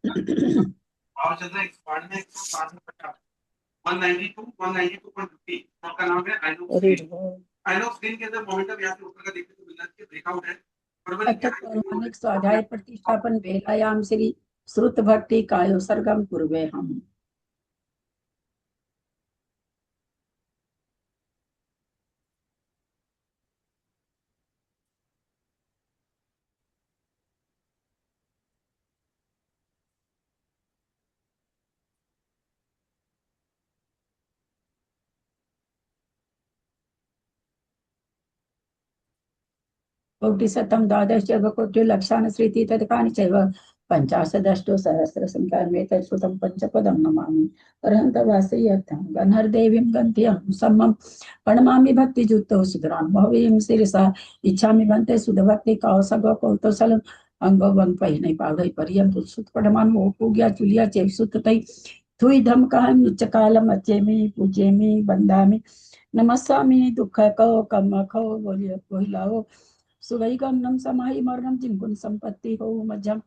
और चल रहा है एक्सपांड में 150 192 192.50 आपका नाम है आइनॉक्स स्क्रीन के अंदर मोमेंटम यहाँ से ऊपर का देखने को मिलना चाहिए ब्रेकआउट है अथ पौराणिक स्वाध्याय प्रतिष्ठापन वेलायाम श्री श्रुत भक्ति कायोसर्गम कुर्वे हम। कोटिशतं द्वादश कोटि लक्षान् श्रीति तत्कानि चैव पञ्चाशदष्टो सहस्रसङ्ख्यामेतत् श्रुतं पञ्चपदं नमामि अरहन्तवासयर्थं गन्धर्देवीं गन्त्यं सम्मं प्रणमामि भक्तियुक्तो सुधरां भवीं शिरसा इच्छामि भन्ते सुधभक्ति कौसगो कौतोसलम् अंगो वंग पहिने पावै परियं सुत पडमान मोपुग्या चुलिया चेव सुततै थुई धम कहम निच्चकालम अचेमि पूजेमि बंदामि नमस्सामि दुख को कम खो बोलियो बोहिलाओ सुवैगमनम समाहि मरणम जिनगुण संपत्ति हो मध्यम।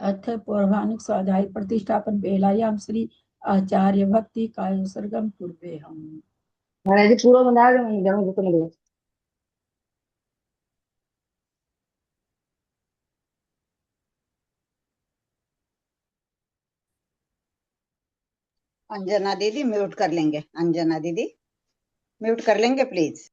अथ पौराणिक स्वाध्याय प्रतिष्ठापन बेलायाम श्री आचार्य भक्ति काय सर्गम पूर्वे हम। महाराज जी पूरा बना रहे जमा तो मिल गया। अंजना दीदी म्यूट कर लेंगे, अंजना दीदी म्यूट कर लेंगे प्लीज।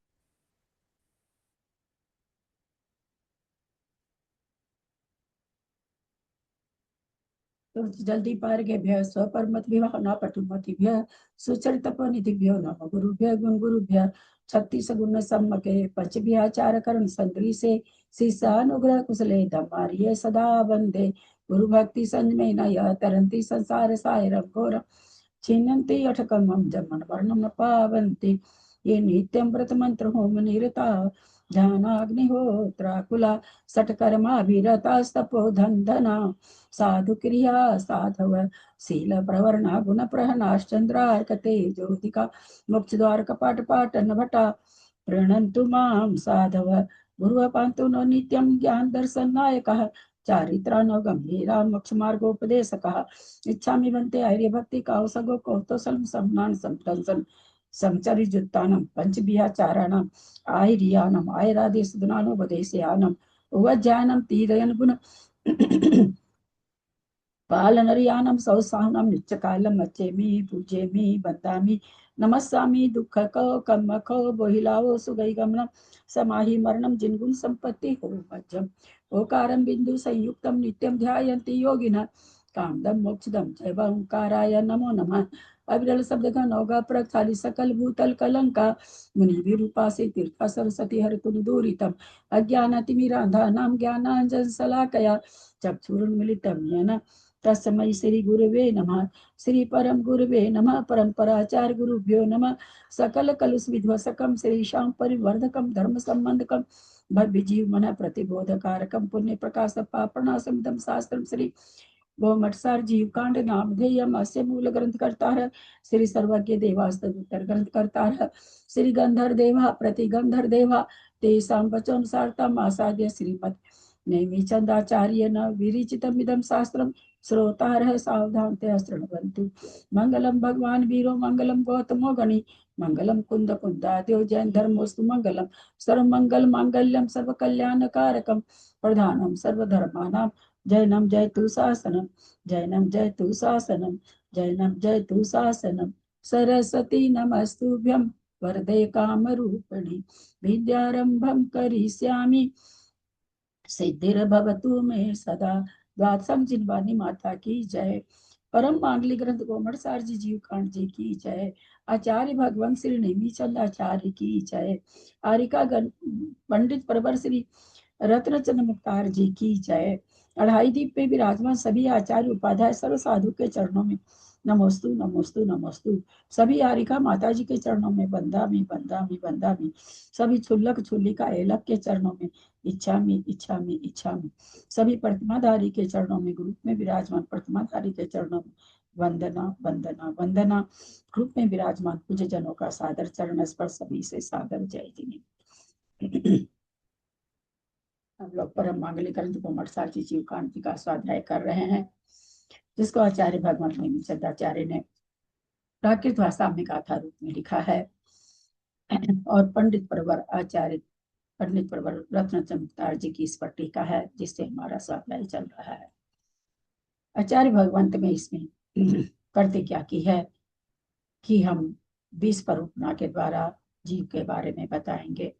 तो जल्दी पार्गेभ्य स्वपरमतिभ्यः न पटुमतिभ्यः सुचरितपनिधिभ्यो नमः गुरुभ्यः गुण गुरुभ्यः छत्तीस गुण सम्मके पंचभ्याचारकरण संदृशे शिष्यानुग्रह कुशले धम्मार्ये सदा वंदे गुरु भक्ति संजमे नय तरंती संसार सायरं घोरं छिन्नन्ति अठकमं जन्मन वर्णं न पावन्ति ये नित्यं व्रत मंत्र होम निरता ध्यानाग्निहोत्राकुला सटकर्माभिरतास्तपो धन्दना साधु क्रिया साधव शील प्रवर्णा गुण प्रहनाश्चंद्रार्कते ज्योतिका मोक्ष द्वार कपाट पाटन भटा प्रणन्तु मां साधव गुरुः पान्तु नो नित्यं ज्ञान दर्शन नायकः चारित्रानो गंभीरा मोक्ष मार्गोपदेशकः इच्छामि भन्ते आर्य भक्ति कावसगो कौतोसलं सम्नान संतंसन समचरिजुत्तानं पंचविहाचाराणाम् आहिर्यानम् आयरादिसुदनानुपदेशयानम् उवज्जायनं तीरयन गुण पालनरियानं सौसाहनं नित्यकालं अचेमि पूजेमि बन्दामि नमस्सामि दुःखको कम्मको बोहिलावो सुगैगमनं समाहि मरणं जिनगुण संपत्ति हो मध्यम ओकारं बिंदु संयुक्तं नित्यं ध्यायन्ति योगिनः कामदं मोक्षदं चैव ओंकाराय नमो नमः अविरल शब्द का नौगा प्रक्षाली सकल भूतल कलंका मुनि विरूपासे तीर्था सरस्वती हरतु दूरितम अज्ञानतिमिरांधानां ज्ञानांजन शलाकया चक्षुरुन्मिलितं येन तस्मै श्री गुरुवे नमः श्री परम गुरुवे नमः परंपराचार्य गुरुभ्यो नमः सकल कलुष विध्वसकम श्रीशां परिवर्धकम धर्म संबंधकम भव्य जीव मन प्रतिबोधकारकम पुण्य प्रकाश पापणासमिदं शास्त्रम श्री गोमठसार जीव कांड नामधेयम अस्य मूल ग्रंथ करता है श्री सर्वज्ञ देवास्तुतर ग्रंथ करता है श्री गंधर देवा प्रति गंधर देवा तेषां वचोनुसारतम आसाद्य श्रीमद नेमि चंदाचार्य न विरिचितमिदं शास्त्रम श्रोतारः सावधानतया शृण्वन्तु मंगलम भगवान वीरो मंगलम गौतमो गणि मंगलम कुंद कुंदाद्यो जैन धर्मोस्तु मंगलम सर्वमंगल मांगल्यम सर्वकल्याणकारकम प्रधानम सर्वधर्माणां जैनम जयतु शासनम जैनम जयतु शासनम जैनम जयतु शासनम सरस्वती नमस्तुभ्यं वरदे कामरूपिणि विद्यारंभं करिष्यामि सिद्धिर्भवतु मे सदा। द्वादशम जिनवानी माता की जय। परम मांगली ग्रंथ गोमठसार जी जीव कांड जी की जय। आचार्य भगवान श्री नेमीचंद आचार्य की जय। आरिका पंडित परवर श्री रत्नचंद मुक्तार जी की जय। अढ़ाई दीप पे विराजमान सभी आचार्य उपाध्याय सर्व साधु के चरणों में नमोस्तु नमोस्तु नमोस्तु। सभी आरिका माता जी के चरणों में बंदामी बंदामी बंदामी। सभी छुल्लक छुल्लिका एलक के चरणों में इच्छामी इच्छामी इच्छामी। सभी प्रतिमाधारी के चरणों में ग्रुप में विराजमान प्रतिमाधारी के चरणों में वंदना वंदना वंदना। ग्रुप में विराजमान पूज्य जनों का सादर चरण स्पर्श सभी से सादर जय जिने। हम लोग परम मांगलिक ग्रंथ को मठसाची जीव कांति का स्वाध्याय कर रहे हैं, जिसको आचार्य भगवत नेमिचंद्राचार्य ने प्राकृत भाषा में गाथा रूप में लिखा है और पंडित प्रवर रत्नचंद्र जी की इस पर टीका है, जिससे हमारा स्वाध्याय चल रहा है। आचार्य भगवंत में इसमें प्रतिज्ञा की है कि हम 20 परूपना के द्वारा जीव के बारे में बताएंगे।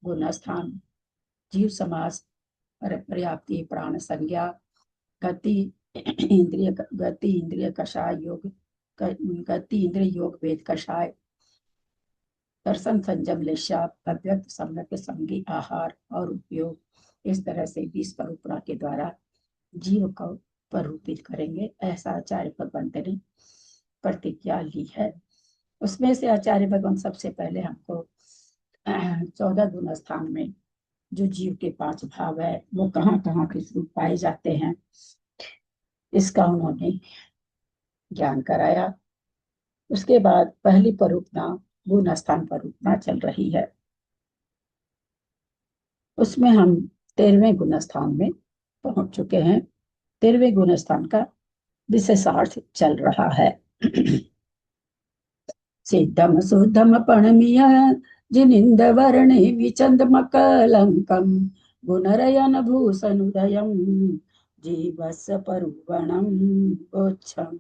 गुण स्थान, जीव समास, पर्याप्ति, प्राण संज्ञा, गति इंद्रिय कषाय योग, गति इंद्रिय योग वेद कषाय, दर्शन संयम लेशा, अव्यक्त सम्यक संगी आहार और उपयोग। इस तरह से 20 परूपना के द्वारा जीव को प्ररूपित करेंगे, ऐसा आचार्य भगवंत ने प्रतिज्ञा ली है। उसमें से आचार्य भगवंत सबसे पहले हमको 14 गुण स्थान में जो जीव के 5 भाव है वो कहाँ कहाँ किस रूप पाए जाते हैं, इसका उन्होंने ज्ञान कराया। उसके बाद पहली परूपना गुण स्थान परूपना चल रही है। उसमें हम 13वें गुण स्थान में पहुंच चुके हैं। 13वें गुण स्थान का विशेषार्थ चल रहा है। सिद्धम शुद्धम पणमीय जिनिंद वर्णे विचंदम कलंकम गुणरयन भूषणुदयम जीवस परुवणम गोच्छम।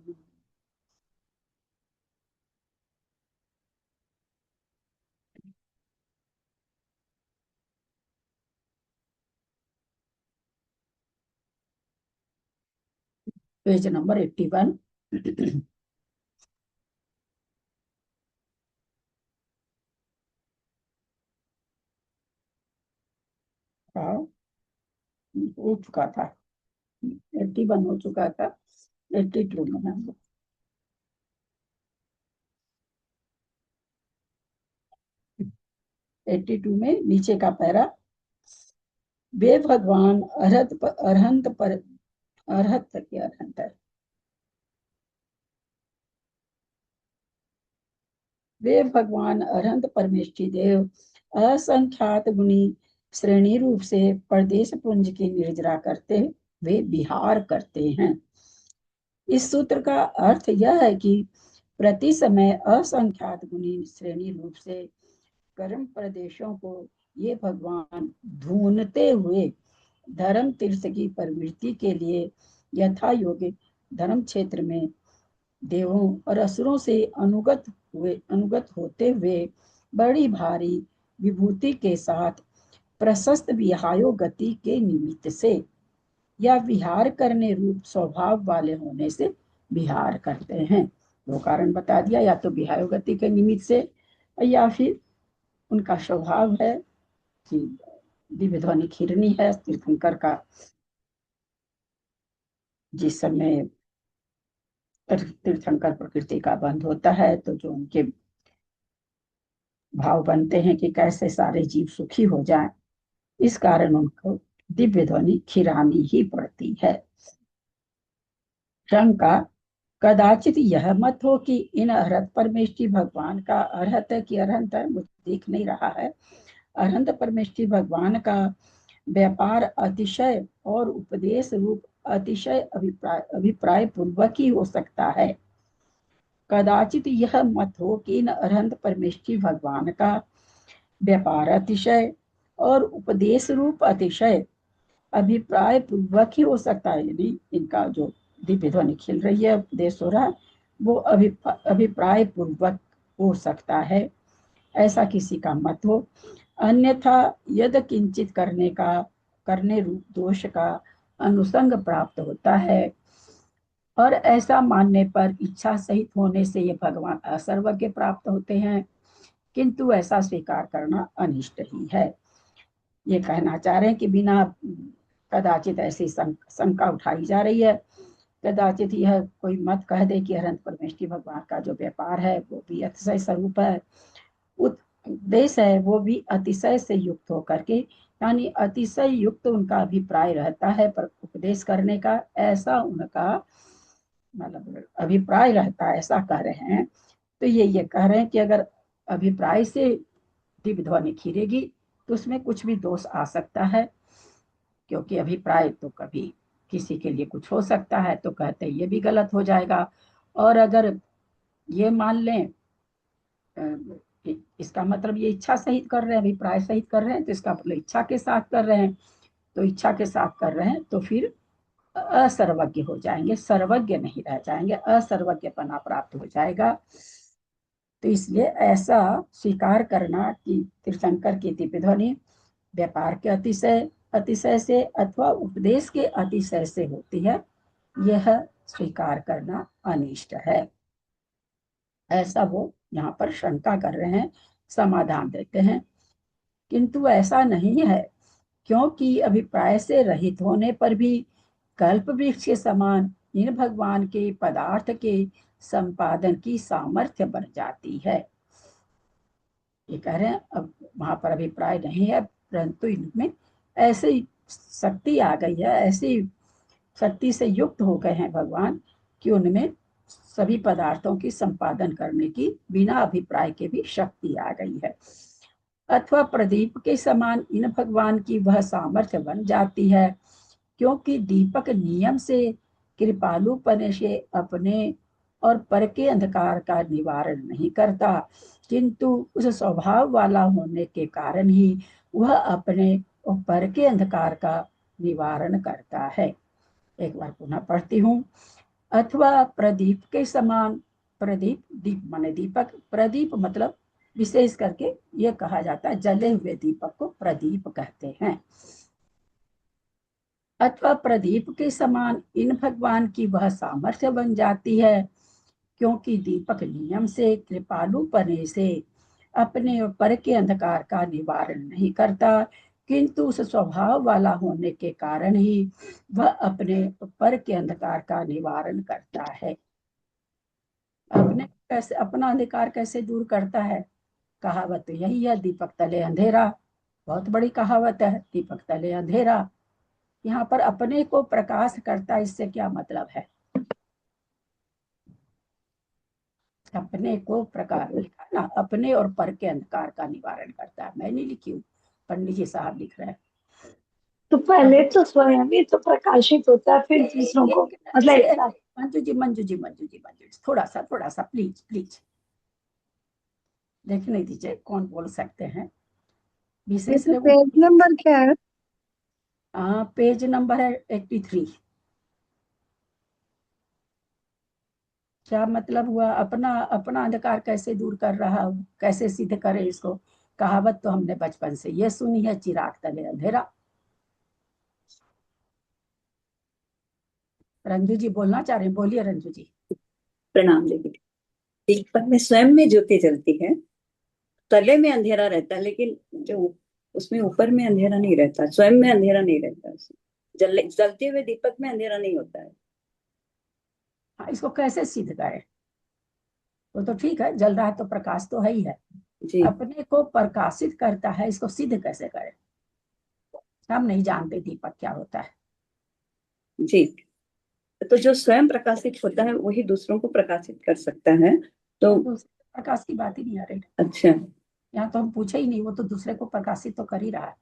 Page number 81। हो चुका था, 81 हो चुका था, 82 में हम लोग। 82 में नीचे का पैरा, वे भगवान अरहंत पर अरहत तक अरहंत है। वे भगवान अरहंत परमेष्ठी देव असंख्यात गुणी श्रेणी रूप से प्रदेश पुंज की निर्जरा करते वे विहार करते हैं। इस सूत्र का अर्थ यह है कि प्रति समय असंख्यात गुणी श्रेणी रूप से कर्म प्रदेशों को ये भगवान ढूंढते हुए धर्म तीर्थ की प्रवृत्ति के लिए यथा योग्य धर्म क्षेत्र में देवों और असुरों से अनुगत होते हुए बड़ी भारी विभूति के साथ प्रशस्त विहायो गति के निमित्त से या विहार करने रूप स्वभाव वाले होने से विहार करते हैं। दो कारण बता दिया, या तो विहायो गति के निमित्त से या फिर उनका स्वभाव है कि दिव्य ध्वनि खीरनी है। तीर्थंकर का जिस समय तीर्थंकर प्रकृति का बंध होता है तो जो उनके भाव बनते हैं कि कैसे सारे जीव सुखी हो जाएं, इस कारण उनको दिव्य ध्वनि खिरानी ही पड़ती है। शंका, कदाचित यह मत हो कि इन अरहत परमेष्ठी भगवान का अरहत है कि अरहंत है, मुझे दिख नहीं रहा है। अरहंत परमेष्ठी भगवान का व्यापार अतिशय और उपदेश रूप अतिशय अभिप्राय पूर्वक ही हो सकता है। कदाचित यह मत हो कि इन अरहंत परमेष्ठी भगवान का व्यापार अतिशय और उपदेश रूप अतिशय अभिप्राय पूर्वक ही हो सकता है। यदि इनका जो दिव्य ध्वनि खिल रही है, उपदेश हो रहा है, वो अभिप्राय पूर्वक हो सकता है, ऐसा किसी का मत हो। अन्यथा यद किंचित करने रूप दोष का अनुसंग प्राप्त होता है और ऐसा मानने पर इच्छा सहित होने से ये भगवान असर्वज्ञ प्राप्त होते हैं, किंतु ऐसा स्वीकार करना अनिष्ट ही है। ये कहना चाह रहे हैं कि बिना कदाचित ऐसी शंका उठाई जा रही है, कदाचित यह कोई मत कह दे कि अरहंत परमेष्ठी भगवान का जो व्यापार है वो भी अतिशय स्वरूप है, उपदेश है वो भी अतिशय से युक्त होकर के, यानी अतिशय युक्त उनका अभिप्राय रहता है पर उपदेश करने का, ऐसा उनका मतलब अभिप्राय रहता है, ऐसा कह रहे हैं। तो ये कह रहे हैं कि अगर अभिप्राय से दिव्य ध्वनि खीरेगी तो उसमें कुछ भी दोष आ सकता है, क्योंकि अभिप्राय तो कभी किसी के लिए कुछ हो सकता है, तो कहते हैं ये भी गलत हो जाएगा। और अगर ये मान लें कि इसका मतलब ये इच्छा सहित कर रहे हैं, अभिप्राय सहित कर रहे हैं, तो इसका मतलब इच्छा के साथ कर रहे हैं। तो इच्छा के साथ कर रहे हैं तो फिर असर्वज्ञ हो जाएंगे, सर्वज्ञ नहीं रह जाएंगे, असर्वज्ञपना प्राप्त हो जाएगा। तो इसलिए ऐसा स्वीकार करना कि तीर्थंकर की दिव्य ध्वनि व्यापार के अतिशय अतिशय से अथवा उपदेश के अतिशय से होती है, यह स्वीकार करना अनिष्ट है। ऐसा वो यहाँ पर शंका कर रहे हैं, समाधान देते हैं। किंतु ऐसा नहीं है, क्योंकि अभिप्राय से रहित होने पर भी कल्प वृक्ष के समान इन भगवान के पदार्थ के संपादन की सामर्थ्य बढ़ जाती है। ये कह रहे हैं अब वहां पर अभिप्राय नहीं है, परंतु इनमें ऐसी शक्ति आ गई है, ऐसी शक्ति से युक्त हो गए हैं भगवान कि उनमें सभी पदार्थों की संपादन करने की बिना अभिप्राय के भी शक्ति आ गई है। अथवा प्रदीप के समान इन भगवान की वह सामर्थ्य बन जाती है, क्योंकि दीपक नियम से कृपालुपने से अपने और पर के अंधकार का निवारण नहीं करता, किंतु उस स्वभाव वाला होने के कारण ही वह अपने और पर के अंधकार का निवारण करता है। एक बार पुनः पढ़ती हूँ। अथवा प्रदीप के समान, प्रदीप दीप माने दीपक, प्रदीप मतलब विशेष करके ये कहा जाता है जले हुए दीपक को प्रदीप कहते हैं। अथवा प्रदीप के समान इन भगवान की वह सामर्थ्य बन जाती है, क्योंकि दीपक नियम से कृपालुपने से अपने और पर के अंधकार का निवारण नहीं करता, किंतु उस स्वभाव वाला होने के कारण ही वह अपने पर के अंधकार का निवारण करता है। अपने कैसे अपना अंधकार कैसे दूर करता है? कहावत तो यही है, दीपक तले अंधेरा। बहुत बड़ी कहावत है, दीपक तले अंधेरा। यहाँ पर अपने को प्रकाश करता है, इससे क्या मतलब है? अपने को प्रकाश लिखा ना, अपने और पर के अंधकार का निवारण करता है। मैं नहीं लिखी हूँ, पंडित जी साहब लिख रहे हैं। तो पहले तो स्वयं ही तो प्रकाशित होता है, फिर दूसरों को मतलब एक साथ। मंजू जी थोड़ा सा प्लीज प्लीज देखने दीजिए, कौन बोल सकते हैं विशेष तो लोग। पेज नंबर क्या है? पेज नंबर है 83। क्या मतलब हुआ? अपना अपना अंधकार कैसे दूर कर रहा हूँ, कैसे सिद्ध करे इसको? कहावत तो हमने बचपन से ये सुनी है, चिराग तले अंधेरा। रंजू जी बोलना चाह रहे हैं, बोलिए रंजू जी। प्रणाम देवी। दीपक में स्वयं में ज्योति जलती है, तले में अंधेरा रहता है, लेकिन जो उसमें ऊपर में अंधेरा नहीं रहता, स्वयं में अंधेरा नहीं रहता। जलते हुए दीपक में अंधेरा नहीं होता है। हाँ, इसको कैसे सिद्ध करें? वो तो ठीक है, जल रहा है तो प्रकाश तो है ही है। जी अपने को प्रकाशित करता है, इसको सिद्ध कैसे करें? हम नहीं जानते दीपक क्या होता है। जी। तो जो स्वयं प्रकाशित होता है वही दूसरों को प्रकाशित कर सकता है। तो दूसरे प्रकाश की बात ही नहीं आ रही। अच्छा यहाँ तो हम पूछे ही नहीं, वो तो दूसरे को प्रकाशित तो कर ही रहा है।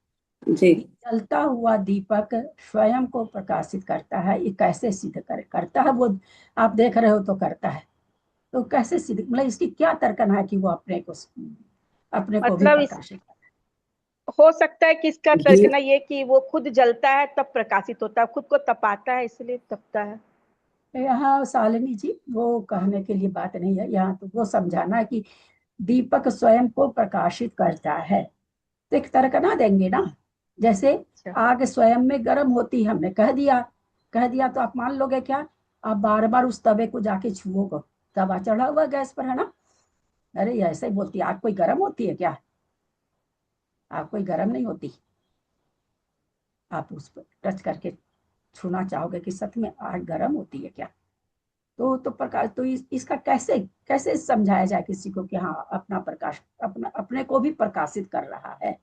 जी। जलता हुआ दीपक स्वयं को प्रकाशित करता है, ये कैसे सिद्ध करे? करता है वो, आप देख रहे हो तो करता है, तो कैसे सिद्ध? मतलब इसकी क्या तर्कना है कि वो अपने को भी मतलब इस प्रकाशित करे? हो सकता है कि इसका ये तर्कना ये कि वो खुद जलता है तब प्रकाशित होता है, खुद को तपाता है इसलिए तपता है। यहाँ शालिनी जी वो कहने के लिए बात नहीं है, यहाँ तो वो समझाना है कि दीपक स्वयं को प्रकाशित करता है, तो एक तर्कना देंगे ना। जैसे अच्छा। आग स्वयं में गर्म होती, हमने कह दिया तो आप मान लोगे क्या? आप बार बार उस तवे को जाके छुओगे, तवा चढ़ा हुआ गैस पर है ना। अरे ऐसे ही बोलती है, आग कोई गर्म होती है क्या? आग कोई गर्म नहीं होती। आप उस पर टच करके छूना चाहोगे कि सच में आग गर्म होती है क्या? तो प्रकाश तो इसका कैसे कैसे समझाया जाए किसी को कि हाँ अपना प्रकाश, अपने को भी प्रकाशित कर रहा है?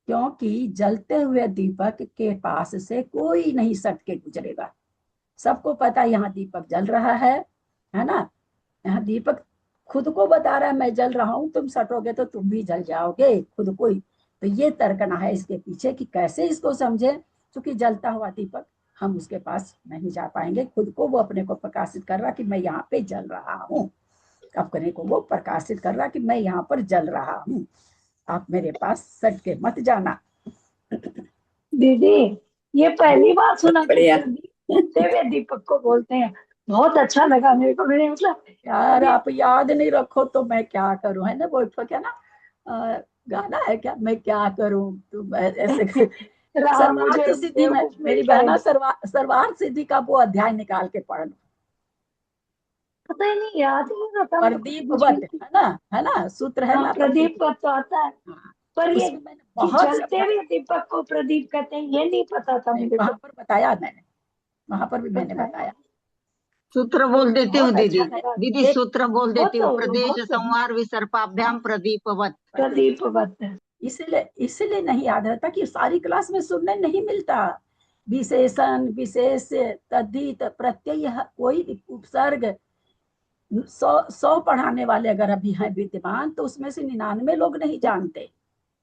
क्योंकि जलते हुए दीपक के पास से कोई नहीं सट के गुजरेगा। सबको पता है यहाँ दीपक जल रहा है ना। यहाँ दीपक खुद को बता रहा है मैं जल रहा हूं, तुम सटोगे तो तुम भी जल जाओगे खुद को ही। तो ये तर्कना है इसके पीछे कि कैसे इसको समझे। क्योंकि जलता हुआ दीपक हम उसके पास नहीं जा पाएंगे, खुद को वो अपने को प्रकाशित कर रहा कि मैं यहाँ पे जल रहा हूँ, अपने को वो प्रकाशित कर रहा कि मैं यहाँ पर जल रहा हूँ, आप मेरे पास सट के मत जाना। दीदी ये पहली बार सुना कि बढ़िया। जलते हुए दीपक को बोलते हैं। बहुत अच्छा लगा मेरे को। मेरे मतलब यार आप याद नहीं रखो तो मैं क्या करूं, है ना वो तो क्या ना गाना है क्या, मैं क्या करूं तुम ऐसे। राम मुझे सर्वार्थ सिद्धि में बेवकूफ मेरी मिलता है। बहना सर्वार्थ सिद्धि का वो अध्याय निकाल के पढ़ लो। पता ही नहीं, याद ही नहीं रहता मेरे को प्रदीप कुछ वत भी। है ना सूत्र है हाँ, ना प्रदीप प्रदीप। वत तो आता है। हाँ, पर ये उसमें मैंने कि बहुत जलते समझा। हुए दीपक को प्रदीप कहते हैं, ये नहीं पता था नहीं, मेरे वहां को। पर बताया मैंने, वहां पर भी मैंने अच्छा, बताया। सूत्र बोल देती हूँ बहुत दीदी। अच्छा लगा। दीदी एक सूत्र बोल वो देती हूँ, तो प्रदेश बहुत सुन। संहार विसर्पाभ्याम प्रदीपवत। प्रदीप वत। इसलिए नहीं याद रहता कि सारी क्लास में सुनने नहीं मिलता। विशेषण विशेष तद्धित प्रत्यय कोई उपसर्ग 100 पढ़ाने वाले अगर अभी हैं विद्यमान तो उसमें से 99 लोग नहीं जानते,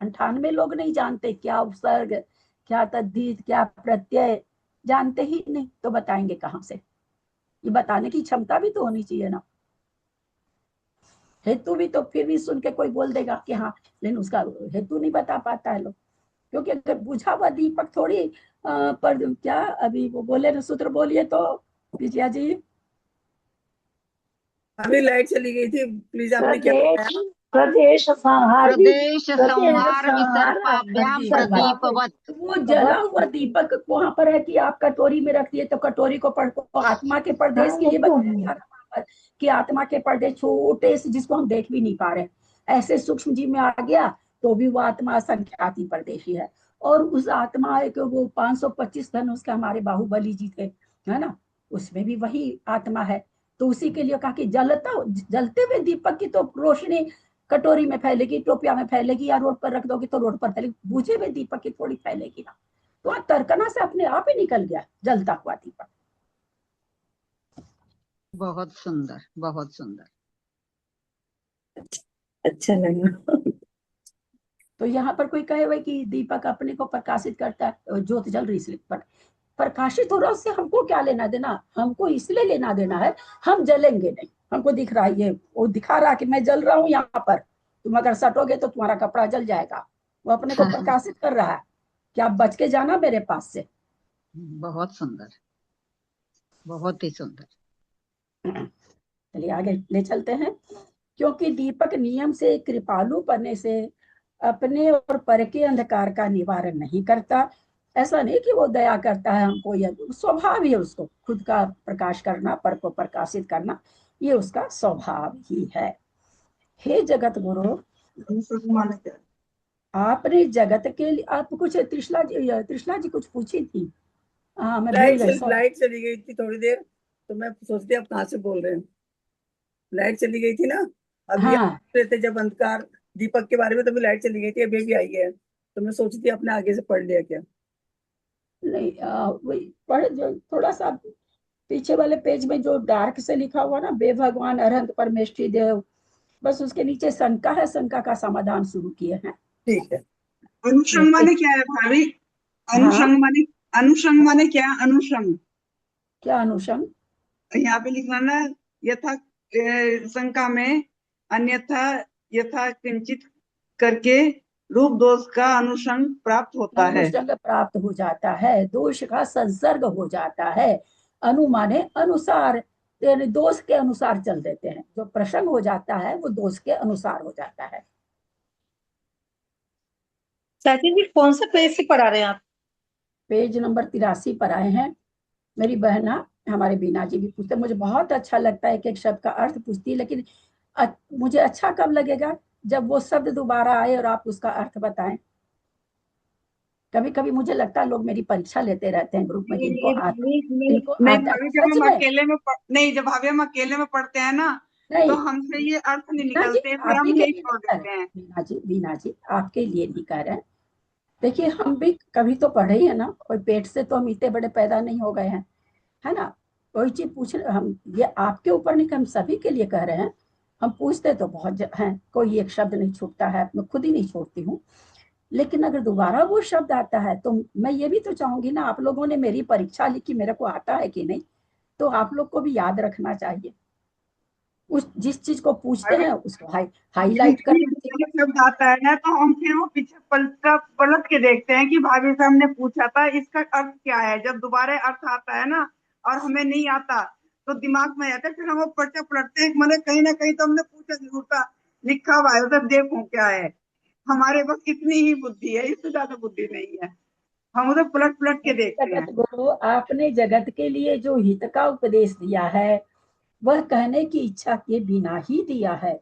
98 लोग नहीं जानते क्या उपसर्ग क्या तद्धित क्या प्रत्यय, जानते ही नहीं तो बताएंगे कहाँ से। ये बताने की क्षमता भी तो होनी चाहिए ना। हेतु भी तो फिर भी सुन के कोई बोल देगा कि हाँ, लेकिन उसका हेतु नहीं बता पाता है लोग। क्योंकि अगर बुझा हुआ दीपक थोड़ी पर क्या अभी वो बोले ना सूत्र बोलिए तो विजया जी। अभी लाइट चली गई थी, प्लीज आपने क्या प्रदेश बताया? प्रदेश संहार प्रदेश प्रदेश संहार संहार विसर्पाभ्याम प्रदीपवत, प्रदीपवत। वो जला हुआ दीपक वहां पर है कि आप कटोरी में रखिए तो कटोरी को पढ़ को आत्मा के परदेश हाँ, के वो लिए तो बताया है। जा रहा वहां पर कि आत्मा के परदेश छोटे से जिसको हम देख भी नहीं पा रहे, ऐसे सूक्ष्म जीव में आ गया तो भी वो आत्मा असंख्याति परदेशी है। और उस आत्मा एक वो 525 धनुष के हमारे बाहुबली जी थे, है ना, उसमें भी वही आत्मा है। तो उसी के लिए कहा कि जलते हुए दीपक की तो रोशनी कटोरी में फैलेगी, टोपिया में फैलेगी, या रोड पर रख दोगे तो रोड पर फैलेगी, बुझे हुए दीपक की थोड़ी फैलेगी ना। तो वहां तर्कना से अपने आप ही निकल गया जलता हुआ दीपक। बहुत सुंदर, बहुत सुंदर। अच्छा लगा। तो यहाँ पर कोई कहे भाई कि दीपक अपने को प्रकाशित करता है, ज्योत जल रही इसलिए पर प्रकाशित हो रहा, उससे हमको क्या लेना देना, हमको इसलिए लेना देना है हम जलेंगे नहीं। हमको दिख रहा है ये वो दिखा रहा कि मैं जल रहा हूँ यहाँ पर, तुम अगर सटोगे तो तुम्हारा कपड़ा जल जाएगा। वो अपने को प्रकाशित कर रहा है कि आप बच के जाना मेरे पास से। बहुत सुंदर, बहुत ही सुंदर। चलिए आगे ले चलते हैं। क्योंकि दीपक नियम से कृपालु बनने से अपने और पर के अंधकार का निवारण नहीं करता। ऐसा नहीं कि वो दया करता है हमको, या स्वभाव ही है उसको खुद का प्रकाश करना, पर को प्रकाशित करना, ये उसका स्वभाव ही है। हे जगत गुरु, आपने जगत के लिए आप कुछ त्रिशला जी कुछ पूछी थी। हाँ मैं भूल गई, सॉरी। लाइट चली गई थी थोड़ी देर, तो मैं सोचती आप कहाँ से बोल रहे हैं। लाइट चली गई थी ना, अभी आप हाँ बोल रहे थे जब अंधकार दीपक के बारे में, तभी लाइट चली गई थी, अभी भी आई है, तो मैं सोचती थी आपने आगे से पढ़ लिया क्या। नहीं वही पढ़े जो थोड़ा सा पीछे वाले पेज में जो डार्क से लिखा हुआ ना, बे भगवान अरहंत परमेष्ठी देव, बस उसके नीचे शंका है, शंका का समाधान शुरू किए हैं। ठीक है। अनुषंग माने क्या है भाभी? हाँ अनुषंग माने क्या है? अनुषंग क्या अनुषंग? यहाँ पे लिखना ना, यथा शंका में अन्यथा यथा किंचित करके रूप दोष का अनुषंग प्राप्त होता है। अनुषंग प्राप्त हो जाता है, दोष का संसर्ग हो जाता है। अनु माने अनुसार, यानी दोष के अनुसार चल देते हैं, जो प्रसंग हो जाता है वो दोष के अनुसार हो जाता है। चाची जी कौन से पेज से पढ़ा रहे हैं आप? पेज नंबर 83 पर आए हैं। मेरी बहना हमारे बीना जी भी पूछते, मुझे बहुत अच्छा लगता है, एक एक शब्द का अर्थ पूछती है, लेकिन मुझे अच्छा कब लगेगा जब वो शब्द दोबारा आए और आप उसका अर्थ बताएं। कभी कभी मुझे लगता है लोग मेरी परीक्षा लेते रहते हैं ग्रुप में कि इनको आता, इनको नहीं आता भाभी, है सच में। नहीं, जब भाभी हम अकेले में पढ़ते हैं ना, तो नहीं हमसे ये अर्थ नहीं बीना जी निकलते, फिर आप ही हम के यही लिए छोड़ नहीं कह देते रहे, हैं। बीना जी आपके लिए नहीं कह रहे हैं। देखिए हम भी कभी तो पढ़े ही है ना, कोई पेट से तो हम इतने बड़े पैदा नहीं हो गए हैं, है ना। कोई चीज पूछ हम ये आपके ऊपर नहीं, हम सभी के लिए कह रहे हैं। हम पूछते तो बहुत हैं, कोई एक शब्द नहीं छूटता है, मैं खुद ही नहीं छोड़ती हूँ, लेकिन अगर दोबारा वो शब्द आता है तो मैं ये भी तो चाहूंगी ना, आप लोगों ने मेरी परीक्षा ली कि मेरे को आता है कि नहीं, तो आप लोग को भी याद रखना चाहिए। उस जिस चीज को पूछते अरे हैं उसको हाईलाइट करना चाहिए। ये शब्द आता है ना तो हम फिर वो पीछे पलट के देखते हैं कि भाभी साहब ने पूछा था इसका अर्थ क्या है। जब दोबारा अर्थ आता है ना और हमें नहीं आता तो दिमाग में आता है, फिर हम वो पर्चा पलटते हैं, मैंने कहीं ना कहीं तो हमने पूछा जरूर था, लिखा हुआ है उधर, देखो क्या है। हमारे पास इतनी ही बुद्धि है, इससे ज्यादा बुद्धि नहीं है, हम उधर पलट पलट के देखते हैं। जगत गुरु आपने जगत के लिए जो हित का उपदेश दिया है वह कहने की इच्छा के बिना ही दिया है,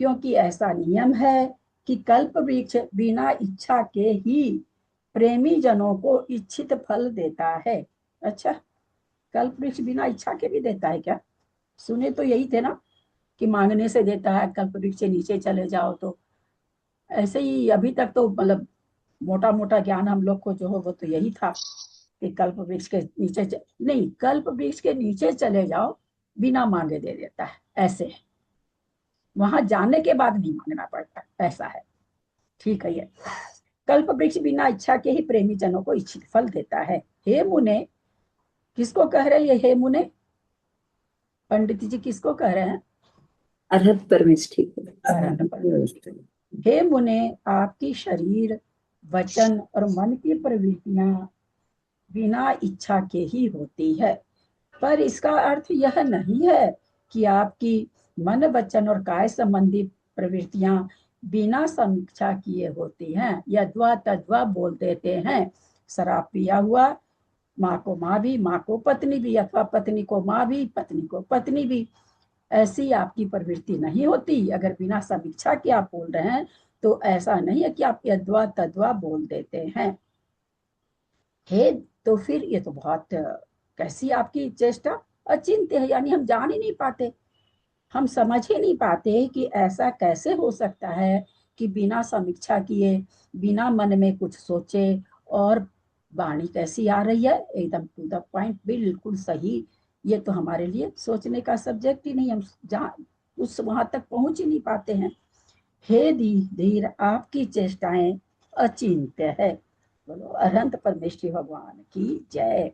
क्योंकि ऐसा नियम है कि कल्प वृक्ष बिना इच्छा के ही प्रेमी जनों को इच्छित फल देता है। अच्छा, कल्प वृक्ष बिना इच्छा के भी देता है क्या? सुने तो यही थे ना कि मांगने से देता है, कल्प वृक्ष से नीचे चले जाओ तो। ऐसे ही अभी तक तो मतलब मोटा मोटा ज्ञान हम लोग को जो हो वो तो यही था कि कल्प वृक्ष के नीचे नहीं, कल्प वृक्ष के नीचे चले जाओ बिना मांगे दे देता है, ऐसे है। वहां जाने के बाद नहीं मांगना पड़ता, ऐसा है। ठीक है, ये कल्प वृक्ष बिना इच्छा के ही प्रेमी जनों को इच्छित फल देता है। हे मुने, किसको कह रहे हैं ये हे मुने? पंडित जी किसको कह रहे हैं? अरहत परमेष्ठी को। हे मुने, आपकी शरीर, वचन और मन की प्रवृत्तियां बिना इच्छा के ही होती है, पर इसका अर्थ यह नहीं है कि आपकी मन, वचन और काय संबंधी प्रवृत्तियां बिना समीक्षा किए होती हैं। यद्वा तद्वा बोल देते हैं, शराब पिया हुआ, माँ को माँ भी, माँ को पत्नी भी, अथवा पत्नी को माँ भी, पत्नी को पत्नी भी, ऐसी आपकी प्रवृत्ति नहीं होती। अगर बिना समीक्षा के आप बोल रहे हैं तो ऐसा नहीं है कि आप यद्वा तद्वा बोल देते हैं। हे, तो फिर ये तो बहुत कैसी आपकी चेष्टा, अचिंत्य है, यानी हम जान ही नहीं पाते, हम समझ ही नहीं पाते कि ऐसा कैसे हो सकता है कि बिना समीक्षा किए, बिना मन में कुछ सोचे, और वाणी कैसी आ रही है, एकदम टू द पॉइंट, बिल्कुल सही। ये तो हमारे लिए सोचने का सब्जेक्ट ही नहीं, हम जहाँ उस वहां तक पहुंच ही नहीं पाते हैं। हे धीर, आपकी चेष्टाएं अचिंत्य है। बोलो अनंत परमेश्वर भगवान की जय।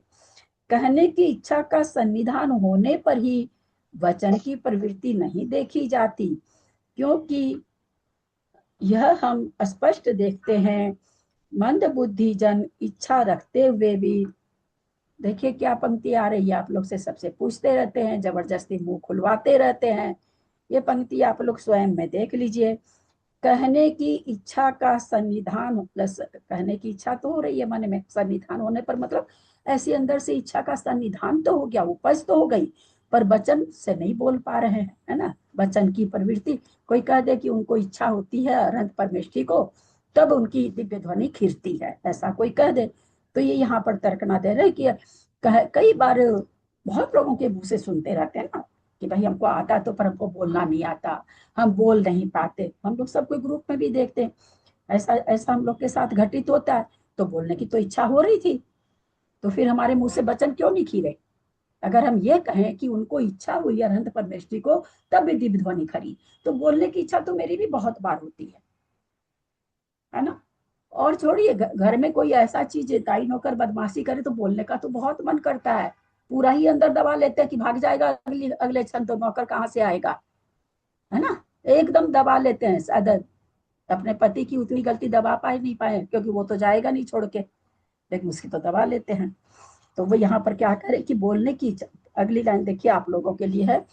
कहने की इच्छा का सन्निधान होने पर ही वचन की प्रवृत्ति नहीं देखी जाती, क्योंकि यह हम स्पष्ट देखते हैं। मंद बुद्धि जन इच्छा रखते हुए भी, देखिए क्या पंक्ति आ रही है, आप लोग से सबसे पूछते रहते हैं, जबरदस्ती मुंह खुलवाते रहते हैं। ये पंक्ति आप लोग स्वयं में देख लीजिए। कहने की इच्छा का सन्निधान, प्लस कहने की इच्छा तो हो रही है मन में, सन्निधान होने पर मतलब ऐसी अंदर से इच्छा का सन्निधान तो हो गया, उपज तो हो गई, पर वचन से नहीं बोल पा रहे हैं, है ना। वचन की प्रवृत्ति, कोई कह दे कि उनको इच्छा होती है अनंत परमेष्ठी को, तब उनकी दिव्य ध्वनि खिरती है, ऐसा कोई कह दे तो ये यहाँ पर तर्क ना दे रहे कि कई बार बहुत लोगों के मुंह से सुनते रहते हैं ना कि भाई हमको आता तो पर हमको बोलना नहीं आता, हम बोल नहीं पाते। हम लोग सब कोई ग्रुप में भी देखते हैं, ऐसा ऐसा हम लोग के साथ घटित होता है। तो बोलने की तो इच्छा हो रही थी, तो फिर हमारे मुंह से वचन क्यों नहीं खीरे? अगर हम ये कहें कि उनको इच्छा हुई अनंत परमेष्ठी को, तब भी दिव्य ध्वनि खरी, तो बोलने की इच्छा तो मेरी भी बहुत बार होती है ना। और छोड़िए, घर में कोई ऐसा चीज दाई नौकर बदमाशी करे तो बोलने का तो बहुत मन करता है, पूरा ही अंदर दबा लेते हैं कि भाग जाएगा अगले क्षण तो नौकर कहाँ से आएगा, है ना। एकदम दबा लेते हैं, शायद अपने पति की उतनी गलती दबा पाए नहीं पाए, क्योंकि वो तो जाएगा नहीं छोड़ के, लेकिन उसकी तो दबा लेते हैं। तो वो यहाँ पर क्या करे कि बोलने की, अगली लाइन देखिए आप लोगों के लिए है,